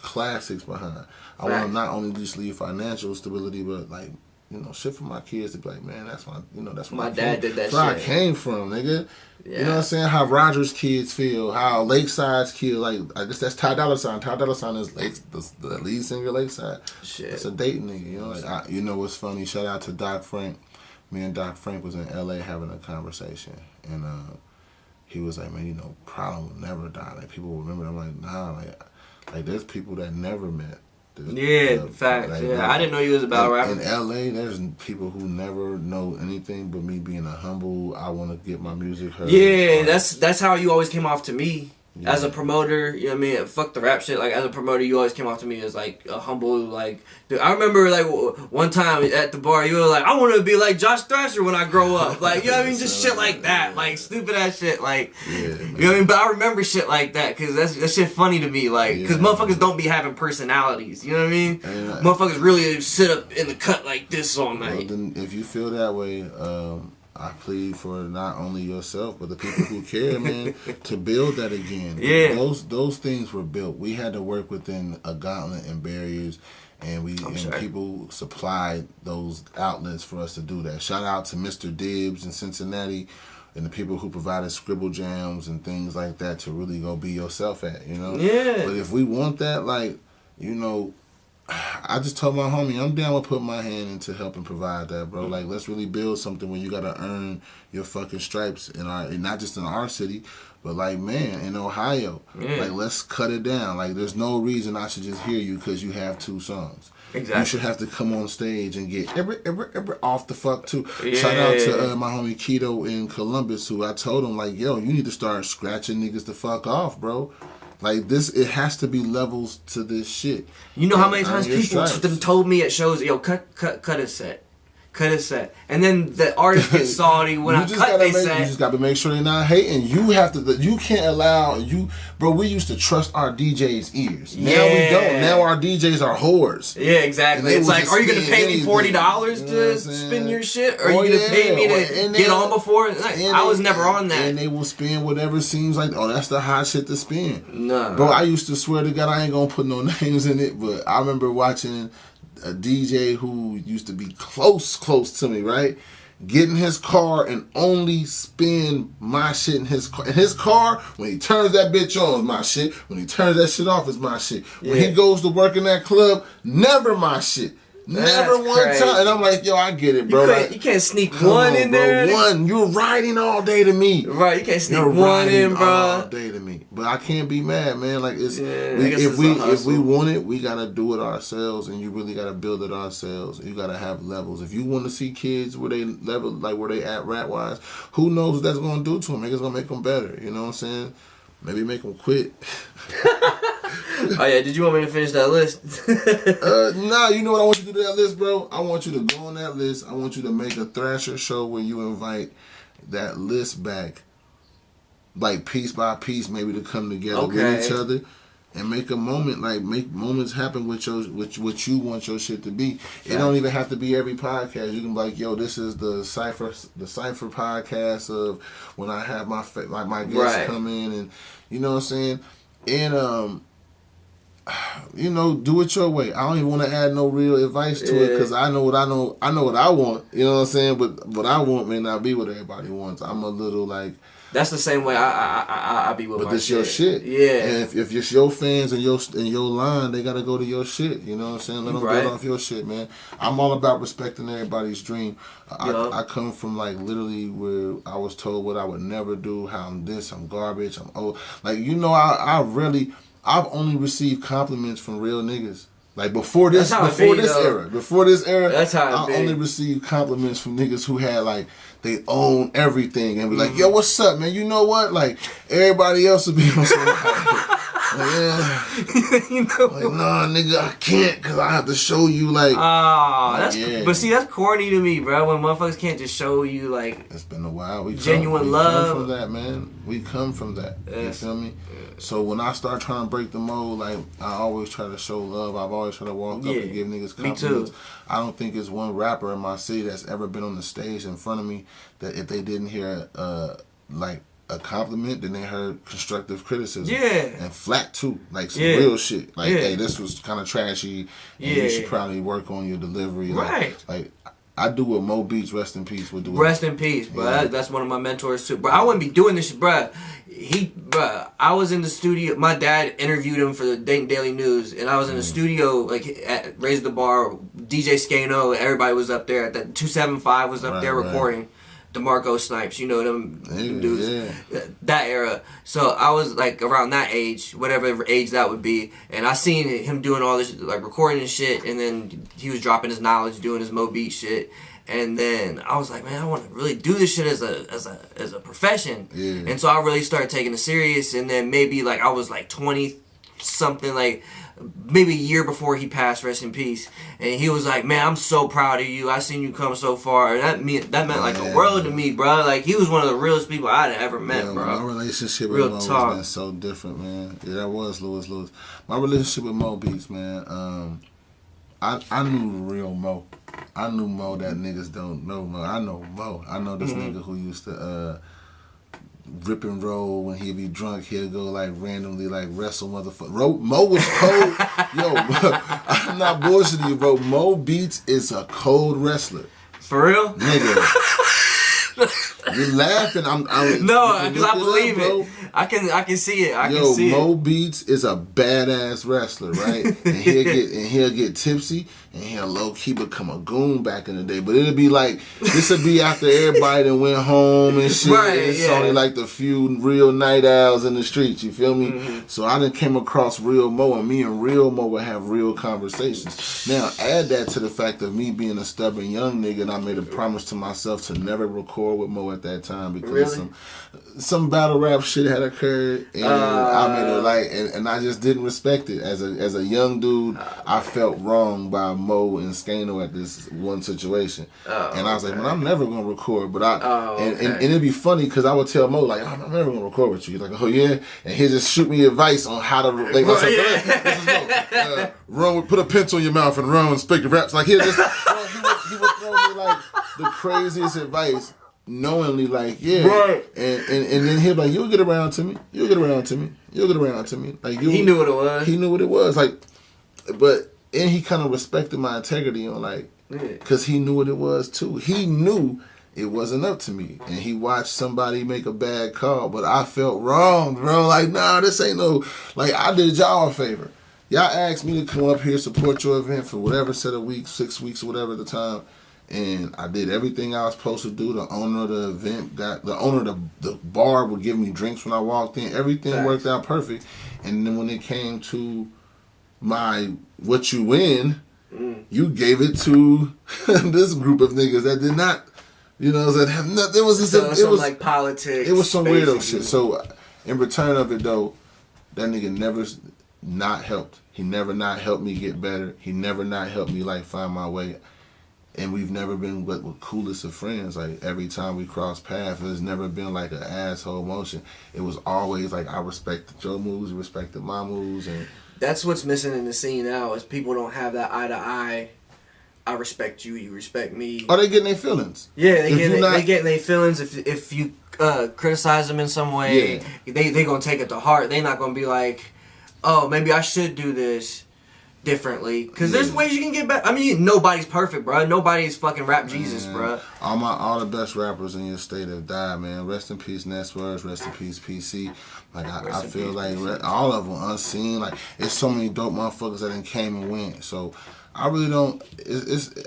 classics behind. I want to not only just leave financial stability, but, like, you know, shit for my kids to be like, man, that's that's my dad did that shit. That's where I came from, nigga. Yeah. You know what I'm saying? How Rogers kids feel, how Lakeside's kids, like, I guess that's Ty Dolla $ign. Ty Dolla $ign is the lead singer of Lakeside. Shit. It's a Dayton nigga, you know? Like, you know what's funny? Shout out to Doc Frank. Me and Doc Frank was in LA having a conversation, and he was like, man, you know, Problem will never die. Like, people will remember. I'm like, nah, like there's people that never met. Facts. Like, I didn't know you was a battle rapper. In LA, there's people who never know anything but me being a humble, I want to get my music heard. Yeah, that's how you always came off to me. Yeah. As a promoter, you know what I mean? Fuck the rap shit. Like, as a promoter, you always came off to me as, like, a humble, like... Dude, I remember, like, one time at the bar, you were like, I want to be like Josh Thrasher when I grow up. Like, you know what I mean? Just shit like that. Like, stupid-ass shit. Like, you know what I mean? But I remember shit like that, because that shit funny to me. Like, because motherfuckers don't be having personalities. You know what I mean? Motherfuckers really sit up in the cut like this all night. Well, then, if you feel that way, I plead for not only yourself, but the people who care, man, to build that again. Yeah. Those things were built. We had to work within a gauntlet and barriers, and people supplied those outlets for us to do that. Shout out to Mr. Dibbs in Cincinnati, and the people who provided scribble jams and things like that to really go be yourself at, you know? Yeah. But if we want that, like, you know, I just told my homie, I'm down with putting my hand into helping provide that, bro. Like, let's really build something where you gotta earn your fucking stripes not just in our city, but like, man, in Ohio. Yeah. Like, let's cut it down. Like, there's no reason I should just hear you because you have 2 songs. Exactly. You should have to come on stage and get every off the fuck too. Yeah. Shout out to my homie Keto in Columbus, who I told him, like, yo, you need to start scratching niggas the fuck off, bro. Like, this, it has to be levels to this shit. You know how many times people told me at shows, yo, cut a set. Cut a set. And then the artist gets salty when I cut their set. You just got to make sure they're not hating. You have to, you can't allow, bro, we used to trust our DJs' ears. Yeah. Now we don't. Now our DJs are whores. Yeah, exactly. It's like, are you going to pay me $40 to spin your shit? Or are you going to pay me to get on before? Like, I was never on that. And they will spin whatever seems like, oh, that's the hot shit to spin. No. Bro, I used to swear to God, I ain't going to put no names in it, but I remember watching a DJ who used to be close to me, right? Get in his car and only spin my shit in his car. In his car, when he turns that bitch on, is my shit. When he turns that shit off, is my shit. When he goes to work in that club, never my shit. Never one time. And I'm like, yo, I get it, bro. You can't sneak one in there. One. You're riding all day to me. Right, you can't sneak one in, bro. All day to me. But I can't be mad, man. Like, it's if we want it, we gotta do it ourselves, and you really gotta build it ourselves. You gotta have levels. If you want to see kids where they level, like where they at rap wise, who knows what that's gonna do to them? Maybe it's gonna make them better. You know what I'm saying? Maybe make them quit. Oh yeah, did you want me to finish that list? Nah, you know what I want you to do that list, bro? I want you to go on that list. I want you to make a Thrasher show where you invite that list back, like piece by piece, maybe to come together with each other and make a moment, like make moments happen with what you want your shit to be. It don't even have to be every podcast. You can be like, yo, this is the Cypher podcast of when I have my guests come in, and you know what I'm saying? And you know, do it your way. I don't even want to add no real advice to it because I know what I want. You know what I'm saying? But what I want may not be what everybody wants. I'm a little like. That's the same way I be with my shit. But it's your shit. Yeah. And if it's your fans and your line, they gotta go to your shit. You know what I'm saying? Let them build off your shit, man. I'm all about respecting everybody's dream. I come from like literally where I was told what I would never do, how I'm this, I'm garbage, I'm old. Like, you know, I've only received compliments from real niggas. Like before this era, that's how I only received compliments from niggas who had like they own everything and be like, yo, what's up, man? You know what? Like everybody else would be on some you know, like, nah, nigga, I can't because I have to show you like. But see, that's corny to me, bro. When motherfuckers can't just show you like. It's been a while. We genuine love. We come from that, man. We come from that. You feel me? So when I start trying to break the mold, like I always try to show love. I've always tried to walk up and give niggas compliments. Me too. I don't think it's one rapper in my city that's ever been on the stage in front of me that if they didn't hear like a compliment, then they heard constructive criticism. Yeah. And flat too, like some real shit. Like, hey, this was kind of trashy, and you should probably work on your delivery. Right. Like I do what Mo Beats, rest in peace, would do. Rest in peace, bro. Yeah. That's one of my mentors too, bro. I wouldn't be doing this shit, bro. I was in the studio. My dad interviewed him for the Dayton Daily News, and I was in the studio, like at Raise the Bar. DJ Scano, everybody was up there. At the 275 was up there recording. DeMarco Snipes, you know them dudes, that era. So I was like around that age, whatever age that would be, and I seen him doing all this like recording and shit, and then he was dropping his knowledge, doing his Mo Beat shit, and then I was like, man, I want to really do this shit as a profession, and so I really started taking it serious, and then maybe like I was like 20 something, like maybe a year before he passed, rest in peace, and he was like, man, I'm so proud of you, I seen you come so far, and that meant like the world to me, bro. Like he was one of the realest people I'd ever met, bro. My relationship with Mo has been so different, man. Yeah, that was Lewis. My relationship with Mo Beats, man, I knew the real Mo. I knew Mo that niggas don't know Mo. I know Mo. I know this nigga who used to rip and roll when he'd be drunk. He'd go like randomly like wrestle motherfucker. Mo was cold. Yo, I'm not bullshitting you, bro. Mo Beats is a cold wrestler. For real? Nigga. You're laughing. I'm no, because I believe it. I can see it. I can see Mo it. Beats is a badass wrestler, right? and he'll get tipsy and he'll low key become a goon back in the day. But it'll be like this would be after everybody that went home and shit. Right, and it's only like the few real night owls in the streets. You feel me? Mm-hmm. So I done came across Real Mo, and me and Real Mo would have real conversations. Now add that to the fact of me being a stubborn young nigga, and I made a promise to myself to never record with Mo at that time because some battle rap shit had occurred, and I made it like, and I just didn't respect it as a young dude. I felt wrong by Mo and Skano at this one situation, and I was like, man, I'm never gonna record. But and it'd be funny because I would tell Mo like, I'm never gonna record with you. He's like, oh yeah, and he'd just shoot me advice on how to like, run, put a pencil in your mouth and run and speak the raps. Like he would throw me like the craziest advice. Knowingly, like, yeah, right. and then he'll be like, you'll get around to me. You'll get around to me. You'll get around to me. Like he knew what it was. He knew what it was. Like, but and he kind of respected my integrity on like, because he knew what it was too. He knew it wasn't up to me, and he watched somebody make a bad call, but I felt wrong, bro. Like, nah, this ain't no. Like, I did y'all a favor. Y'all asked me to come up here support your event for whatever set of weeks, 6 weeks, or whatever at the time. And I did everything I was supposed to do. The owner of the event the owner of the bar would give me drinks when I walked in. Everything worked out perfect. And then when it came to my what you win, you gave it to this group of niggas that did not, that have nothing. It was like politics. It was some weirdo shit. So in return of it though, that nigga never not helped. He never not helped me get better. He never not helped me like find my way. And we've never been with coolest of friends. Like, every time we cross paths, there's never been like an asshole motion. It was always like, I respected your moves, you respected my moves. And that's what's missing in the scene now is people don't have that eye to eye. I respect you, you respect me. Are they getting their feelings? Yeah, they getting their feelings. If you criticize them in some way, they gonna take it to heart. They not gonna be like, oh, maybe I should do this differently, because there's ways you can get back. I mean, nobody's perfect, bro. Nobody's fucking rap Jesus, bro. All the best rappers in your state have died, man. Rest in peace, Nesswords. Rest in peace, PC. Like I feel like all of them unseen. Like, it's so many dope motherfuckers that done came and went. So I really don't.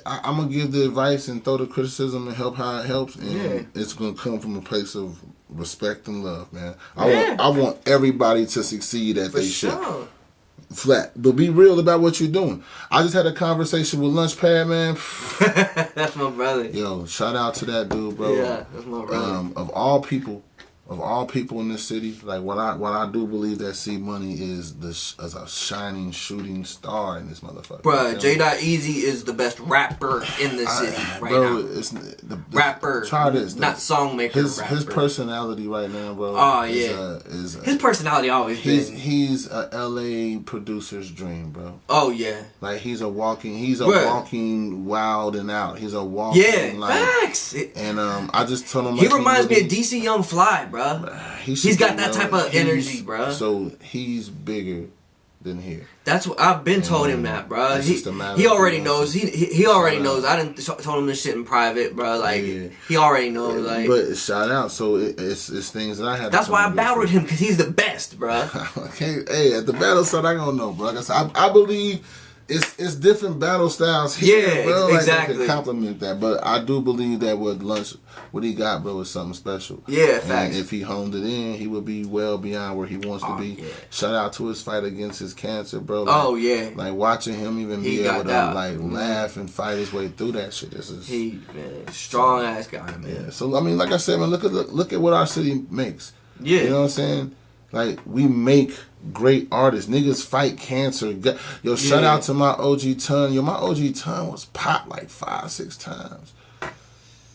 I'm gonna give the advice and throw the criticism and help how it helps, and it's gonna come from a place of respect and love, man. I want everybody to succeed at their shit. Flat, but be real about what you're doing. I just had a conversation with Lunchpad, man. That's my brother. Yo, shout out to that dude, bro. Yeah, that's my brother. Of all people in this city, like what I do believe that C Money is as a shining shooting star in this motherfucker. Bro, J.Eazy is the best rapper in the city now. It's the rapper. Try this, not songmaker. His personality right now, bro. Oh yeah, his personality always been. He's a LA producer's dream, bro. Oh yeah, like he's a walking wild and out. He's a walking facts. And I just told him he reminds me of DC Young Fly, bro. He's got that type of energy, bro. So he's bigger than here. That's what I've been told him that, bro. He already knows. He already knows. I didn't told him this shit in private, bro. Like he already knows. Like, but shout out. So it's things that I have. That's why I battled him, because he's the best, bro. Hey, at the battle side, I don't know, bro. Like I said, I believe. It's different battle styles here, bro. Like, exactly. I can compliment that, but I do believe that what he got, bro, is something special. Yeah, facts. And if he honed it in, he would be well beyond where he wants to be. Yeah. Shout out to his fight against his cancer, bro. Like, like watching him even be able to laugh and fight his way through that shit. Strong ass guy, man. Yeah. So I mean, like I said, man, look at what our city makes. Yeah. You know what I'm saying? Like, we make great artists. Niggas fight cancer. Yo, shout out to my OG Ton. Yo, my OG Ton was popped like 5-6 times.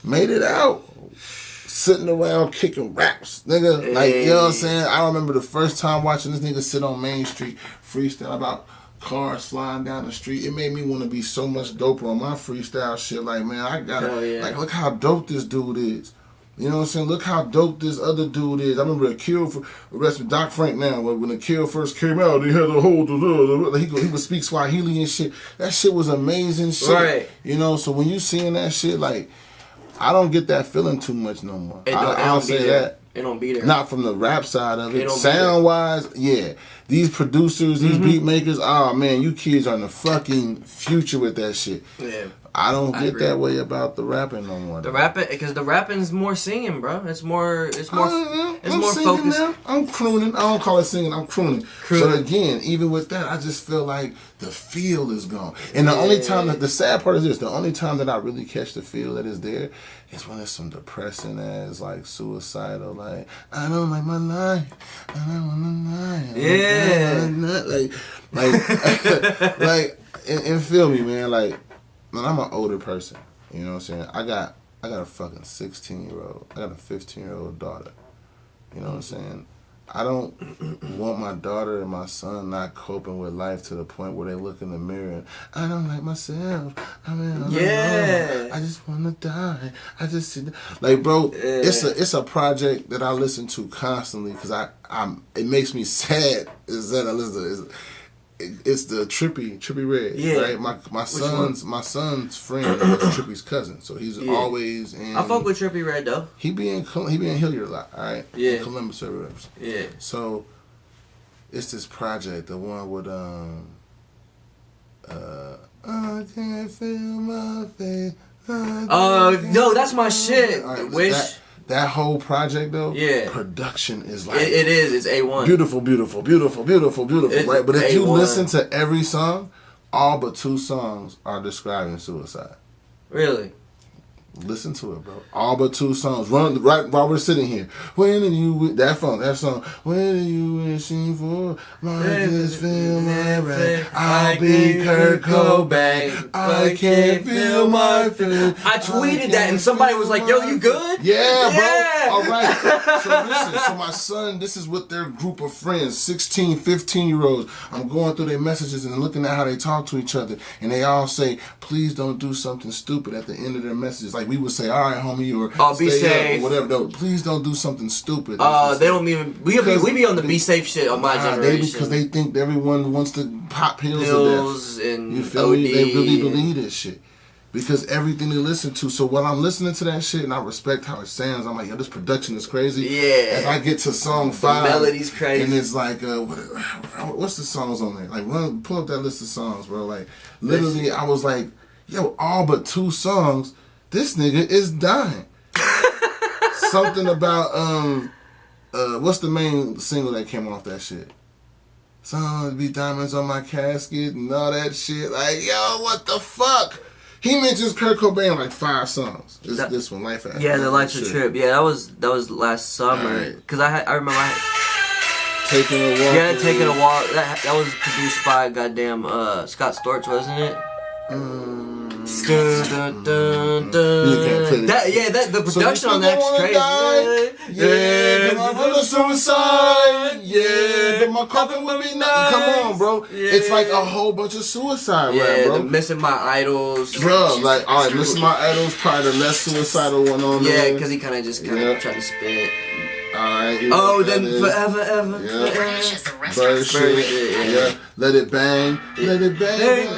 Made it out. Sitting around kicking raps, nigga. Like, you know what I'm saying? I remember the first time watching this nigga sit on Main Street freestyle about cars flying down the street. It made me want to be so much doper on my freestyle shit. Like, man, I gotta, like, look how dope this dude is. You know what I'm saying? Look how dope this other dude is. I remember arrested Doc Frank now. When the Kill first came out, he had a whole, he would speak Swahili and shit. That shit was amazing shit. Right. You know, so when you seeing that shit, like, I don't get that feeling too much no more. I don't say that. It don't be there. Not from the rap side of it. Sound wise, yeah. These producers, these beat makers, oh man, you kids are in the fucking future with that shit. Yeah. I don't get that way about the rapping no more. The rapping, because the rapping is more singing, bro. It's more more focused. Now. I'm crooning. I don't call it singing. I'm crooning. So again, even with that, I just feel like the feel is gone. And the only time the sad part is this: the only time that I really catch the feel that is there is when it's some depressing ass, like suicidal, like I don't like my life, I don't want to lie. Yeah. Like, and feel me, man. Like, man, I'm an older person. You know what I'm saying? I got a fucking 16-year-old. I got a 15-year-old daughter. You know what I'm saying? I don't want my daughter and my son not coping with life to the point where they look in the mirror and I don't like myself. I just want to die. I just see like, bro. It's a project that I listen to constantly because it makes me sad. Is that I listen to it's the Trippy Red, right? My son's friend is Trippy's cousin, so he's always in. I fuck with Trippy Red though. He be in Hilliard a lot, all right? Yeah, in Columbus or whatever. Yeah. So it's this project, the one with I can't feel my face. No, that's my shit. Right, Wish. That whole project though, yeah, production is like it is. It's A1. Beautiful, right? But if you listen to every song, all but 2 songs are describing suicide. Really? Listen to it, bro. All but 2 songs. Run right while we're sitting here. When are you that song? When are you wishing for my just feel my right? I'll be Kurt Cobain. I can't feel my feeling. I tweeted that and somebody was like, "Yo, you good?" Yeah, bro. All right. So listen. So my son, this is with their group of friends, 16, 15-year-olds. I'm going through their messages and looking at how they talk to each other, and they all say, "Please don't do something stupid" at the end of their messages. Like we would say, "All right, homie," or be safe, or whatever. No, please don't do something stupid. They don't even. We be on the be safe shit on my generation because they think everyone wants to pop pills and you feel OD. me? They really believe this shit because everything they listen to. So when I'm listening to that shit and I respect how it sounds, I'm like, yo, this production is crazy. Yeah. As I get to song 5, the melody's crazy, and it's like, what's the songs on there? Like, pull up that list of songs, bro. Like, literally, I was like, yo, all but 2 songs. This nigga is dying. Something about what's the main single that came off that shit? Some be diamonds on my casket and all that shit. Like, yo, what the fuck? He mentions Kurt Cobain like 5 songs. This one, Life After. Yeah, the Life's a Trip. Yeah, that was last summer. Cause I remember Taking a Walk. Yeah, Taking a Walk. That was produced by goddamn Scott Storch, wasn't it? Dun, dun, dun, dun. The production on that's crazy. Yeah, come on, the suicide. Yeah, but my coffin will be nice. Come on, bro. Yeah. It's like a whole bunch of suicide rap, bro. The Missing My Idols. Bro, like, all right, Missing My Idols, probably the less suicidal one on there. Yeah, because he kind of tried to spit. Alright. Then Forever Ever. Yeah. Bird shit. Yeah. Let It Bang. Let It Bang.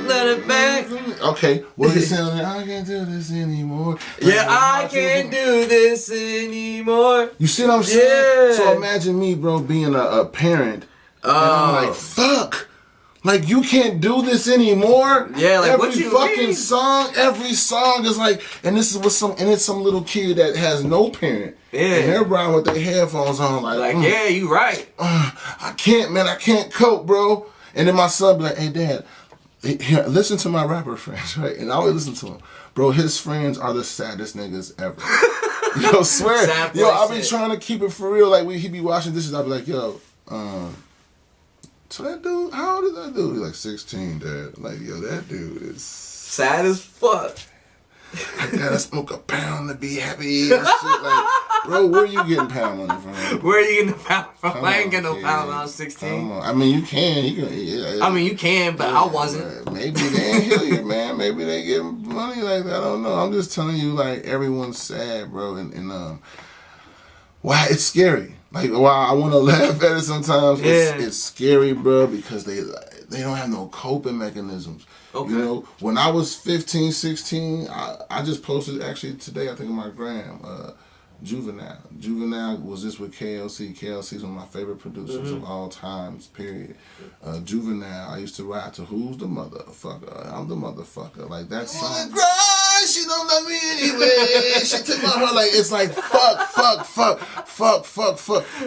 Let It Bang. Okay. What is it saying? I can't do this anymore. Yeah, I can't do this anymore. You see what I'm saying? Yeah. So imagine me, bro, being a parent. And I'm like, fuck. Like, you can't do this anymore. Yeah, like every fucking song is like, and this is what it's some little kid that has no parent. Yeah. And they're riding with their headphones on, like yeah, you right. I can't cope, bro. And then my son be like, hey, Dad, here, listen to my rapper friends, right? And I always listen to him. Bro, his friends are the saddest niggas ever. Yo, swear. Yo, I be trying to keep it for real. Like, he be washing dishes, I be like, yo, so that dude, how old is that dude? He's like 16, Dad. Like, yo, that dude is sad as fuck. I gotta smoke a pound to be happy and shit. Like, bro, where you getting pound money from? Where are you getting the pound from? I ain't getting no pound when I was 16. I mean, you can. You can, but I wasn't. Maybe they ain't Hilliard, man. Maybe they get money like that. I don't know. I'm just telling you, like, everyone's sad, bro. And why it's scary. Like, while I want to laugh at it sometimes, it's scary, bro, because they don't have no coping mechanisms. Okay. You know, when I was 15, 16, I just posted actually today, I think on my gram, Juvenile. Juvenile was just with KLC. KLC is one of my favorite producers of all times, period. Juvenile, I used to rap to Who's the Motherfucker? I'm the Motherfucker. Like that song. Grind, she don't love me anyway. She took my heart. Like, it's like fuck.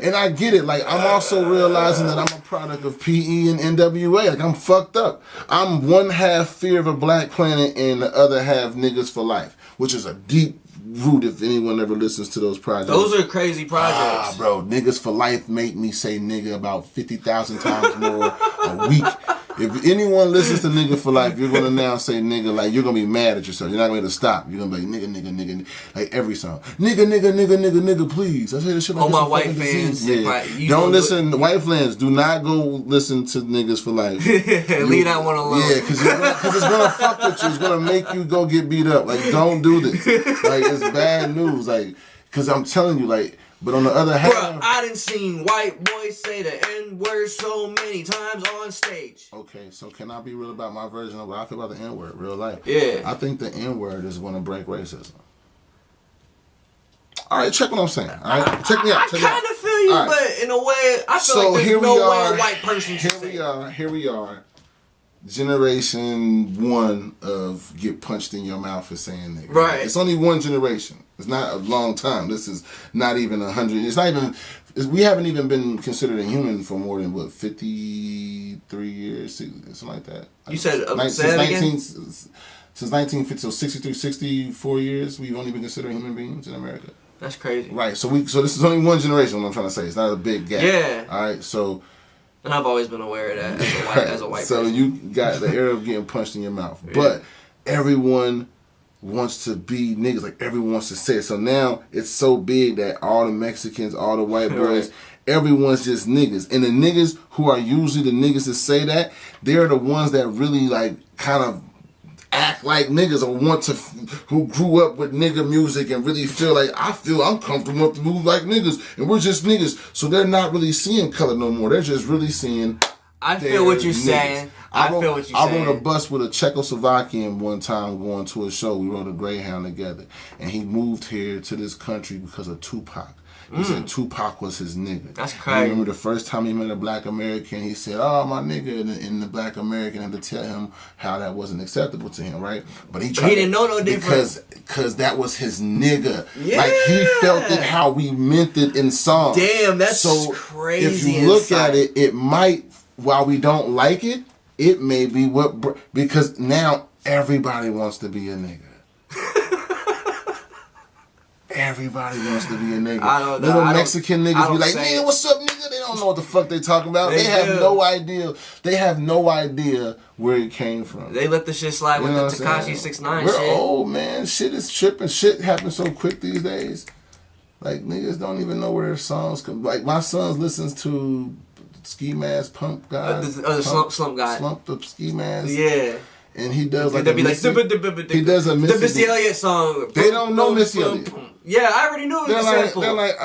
And I get it. Like, I'm also realizing that I'm a product of PE and NWA. Like, I'm fucked up. I'm one half Fear of a Black Planet and the other half Niggas for Life, which is a deep root if anyone ever listens to those projects. Those are crazy projects. Bro, Niggas for Life make me say nigga about 50,000 times more a week. If anyone listens to Nigga for Life, you're gonna now say nigga, like you're gonna be mad at yourself. You're not gonna be able to stop. You're gonna be like nigga, like every song. Nigga, please. I say this shit like all my white fans. Yeah. Don't listen, white fans, do not go listen to Niggas for Life. Leave that one alone. Yeah, because it's gonna fuck with you. It's gonna make you go get beat up. Like, don't do this. Like, it's bad news. Like, because I'm telling you, like, but on the other hand, bruh, I done seen white boys say the N-word so many times on stage. Okay, so can I be real about my version of what I feel about the N-word, real life? Yeah. I think the N-word is going to break racism. All right, check what I'm saying. All right, check me out. I kind of feel you, right. But in a way, I feel like there's no way a white person should say. Here we are. Generation 1 of get punched in your mouth for saying nigga. Right. It's only one generation. It's not a long time. This is not even 100. It's not even. We haven't even been considered a human for more than 53 years, something like that. You said since 1950, so 63, 64 years. We've only been considered human beings in America. That's crazy. Right. So this is only one generation. What I'm trying to say, it's not a big gap. Yeah. All right. So. And I've always been aware of that as a white so person. You got the era of getting punched in your mouth. Yeah. But everyone wants to be niggas. Like, everyone wants to say it. So now it's so big that all the Mexicans, all the white boys, everyone's just niggas. And the niggas who are usually the niggas that say that, they're the ones that really, like, kind of act like niggas or who grew up with nigga music and really feel like, I'm comfortable enough to move like niggas and we're just niggas. So they're not really seeing color no more. They're just really seeing I feel what you're saying. I feel what you're saying. I rode a bus with a Czechoslovakian one time going to a show. We rode a Greyhound together. And he moved here to this country because of Tupac. He said Tupac was his nigga. That's crazy. I remember the first time he met a black American, he said, "Oh, my nigga," and the black American had to tell him how that wasn't acceptable to him, right? But he didn't know no difference because that was his nigga. Yeah. Like, he felt it how we meant it in song. Damn, that's so crazy. If you look at it, it might, while we don't like it, it may be because now everybody wants to be a nigga. Everybody wants to be a nigga. I don't know. Little Mexican niggas be like, "Nigga, what's up, nigga?" They don't know what the fuck they talking about. They have no idea. They have no idea where it came from. They let the shit slide with the Tekashi 6ix9ine We're shit. old, man. Shit is tripping. Shit happens so quick these days. Like, niggas don't even know where their songs come. Like, my sons listens to Ski Mask Pump guy. Slump guy. Slump the Ski Mask. Yeah. And he does like he does a Missy. The Missy Elliott song. They don't know Missy Elliott. Yeah, I already knew it was a sample. They're like,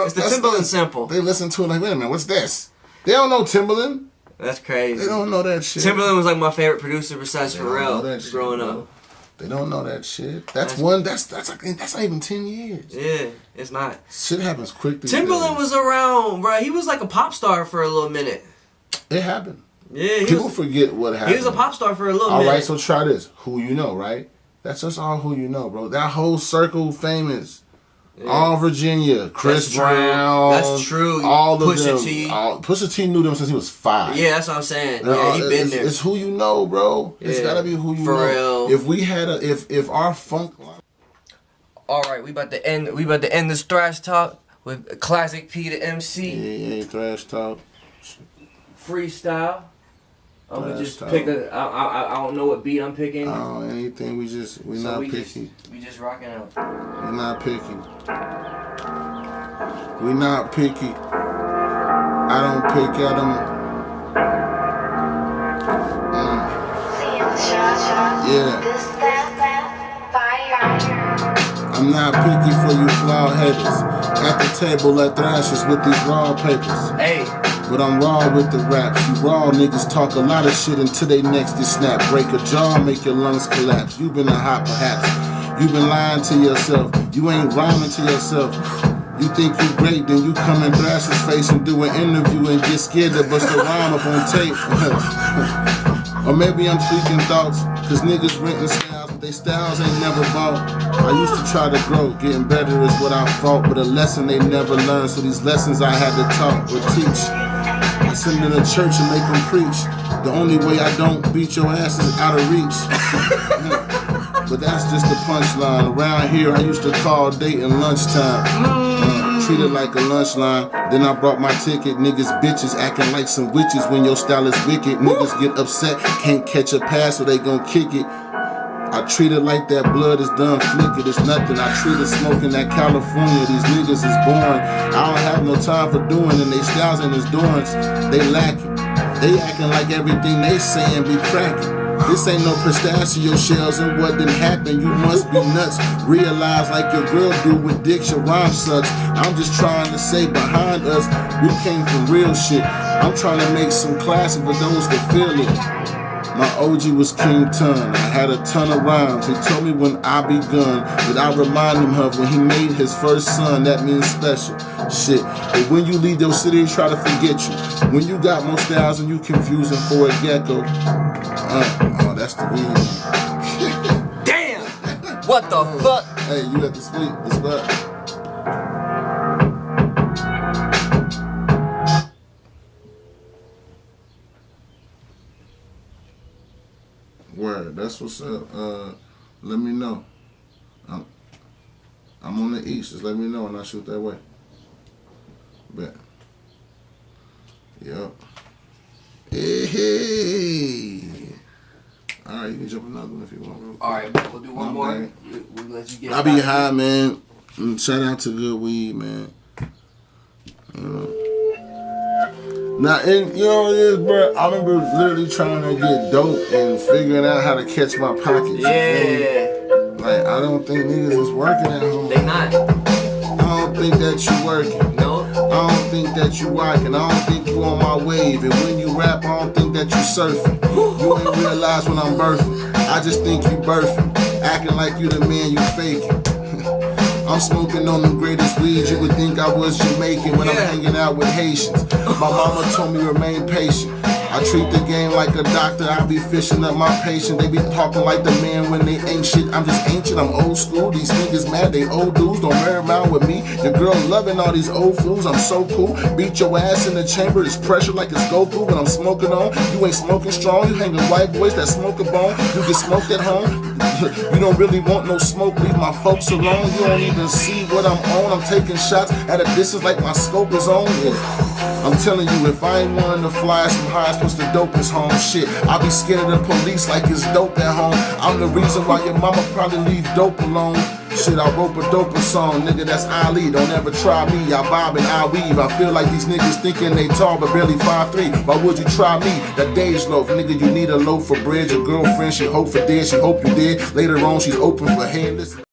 it's the Timbaland sample. They listen to it like, wait a minute, what's this? They don't know Timbaland. That's crazy. They don't know that shit. Timbaland was like my favorite producer besides Pharrell growing up. They don't know that shit. That's not even 10 years. Yeah, it's not. Shit happens quick. Timbaland was around, bro. He was like a pop star for a little minute. It happened. Yeah, people forget what happened. He was a pop star for a little minute. All right, so try this. Who you know, right? That's just all who you know, bro. That whole circle famous. Yeah. All Virginia, Chris Brown. That's true. All of Pusha them. T. Pusha T knew them since he was 5. Yeah, that's what I'm saying. Yeah, he been there. It's who you know, bro. Yeah. It's gotta be who you know. Real. If we had if our funk. All right, we about to end. We about to end this thrash talk with classic P the Emcee. Yeah, thrash talk. Freestyle. I'm gonna just pick a. I don't know what beat I'm picking. Anything. We not picky. We just rocking out. We not picky. We not picky. I don't pick at them. Yeah. I'm not picky for you flawed haters. At the table at Thrashers with these raw papers. Hey. but I'm raw with the raps. You raw niggas talk a lot of shit until they next get snapped. Break a jaw, make your lungs collapse. You been a hot perhaps. You been lying to yourself. You ain't rhyming to yourself. You think you great, then you come in Thrash's face and do an interview and get scared to bust a rhyme up on tape. Or maybe I'm tweaking thoughts, cause niggas renting styles, but they styles ain't never bought. I used to try to grow, getting better is what I fought, but a lesson they never learned, so these lessons I had to talk or teach. I send them to church and make them preach. The only way I don't beat your ass is out of reach. But that's just the punchline. Around here, I used to call Dayton lunchtime. Treated like a lunch line. Then I brought my ticket. Niggas, bitches acting like some witches when your style is wicked. Niggas get upset, can't catch a pass, so they gon' kick it. I treat it like that blood is done flickered. It's nothing. I treat it smoking that California. These niggas is born. I don't have no time for doing, and they styles and his doings, they lacking. They acting like everything they saying be cracking. This ain't no pistachio shells and what didn't happen. You must be nuts. Realize like your girl do with dicks, your rhyme sucks. I'm just trying to say behind us, we came from real shit. I'm trying to make some classic for those that feel it. My OG was King Tun. I had a ton of rhymes. He told me when I begun that I remind him of when he made his first son. That means special shit. But when you leave your city, they try to forget you. When you got more styles and you confusing for a gecko. Oh, that's the weed. Damn! What the fuck? Hey, you got the sweet. The spot. Word, that's what's up. Let me know. I'm on the east. Just let me know and I'll shoot that way. Bet. Yup. Hey. All right, you can jump another one if you want. All right, we'll do one more. We'll let you get. I be high, man. Shout out to good weed, man. Now, and you know what it is, bro? I remember literally trying to get dope and figuring out how to catch my pockets. Yeah. Like, I don't think niggas is working at home. They not. I don't think that you working. No. I don't think that you rocking. I don't think you on my wave. And when you rap, I don't think that you surfing. You ain't realize when I'm birthing. I just think you birthing. Acting like you the man, you faking. I'm smoking on the greatest weed. You would think I was Jamaican when I'm hanging out with Haitians. My mama told me remain patient. I treat the game like a doctor. I be fishing up my patient. They be talking like the man when they ain't shit. I'm just ancient. I'm old school. These niggas mad. They old dudes. Don't marry around with me. The girl loving all these old fools. I'm so cool. Beat your ass in the chamber. It's pressure like it's Goku. When I'm smoking on, you ain't smoking strong. You hanging white boys that smoke a bone. You get smoked at home. You don't really want no smoke. Leave my folks alone. You don't even see what I'm on. I'm taking shots at a distance like my scope is on. Yeah. I'm telling you, if I ain't wanting to fly some highs, plus the dopest home shit. I be scared of the police like it's dope at home. I'm the reason why your mama probably leave dope alone. Shit, I wrote a doper song, nigga, that's Ali. Don't ever try me, I bob and I weave. I feel like these niggas thinking they tall but barely 5'3". Why would you try me? That day's loaf, nigga, you need a loaf for bread. Your girlfriend, she hope for dead, she hope you did. Later on, she's open for head. Listen.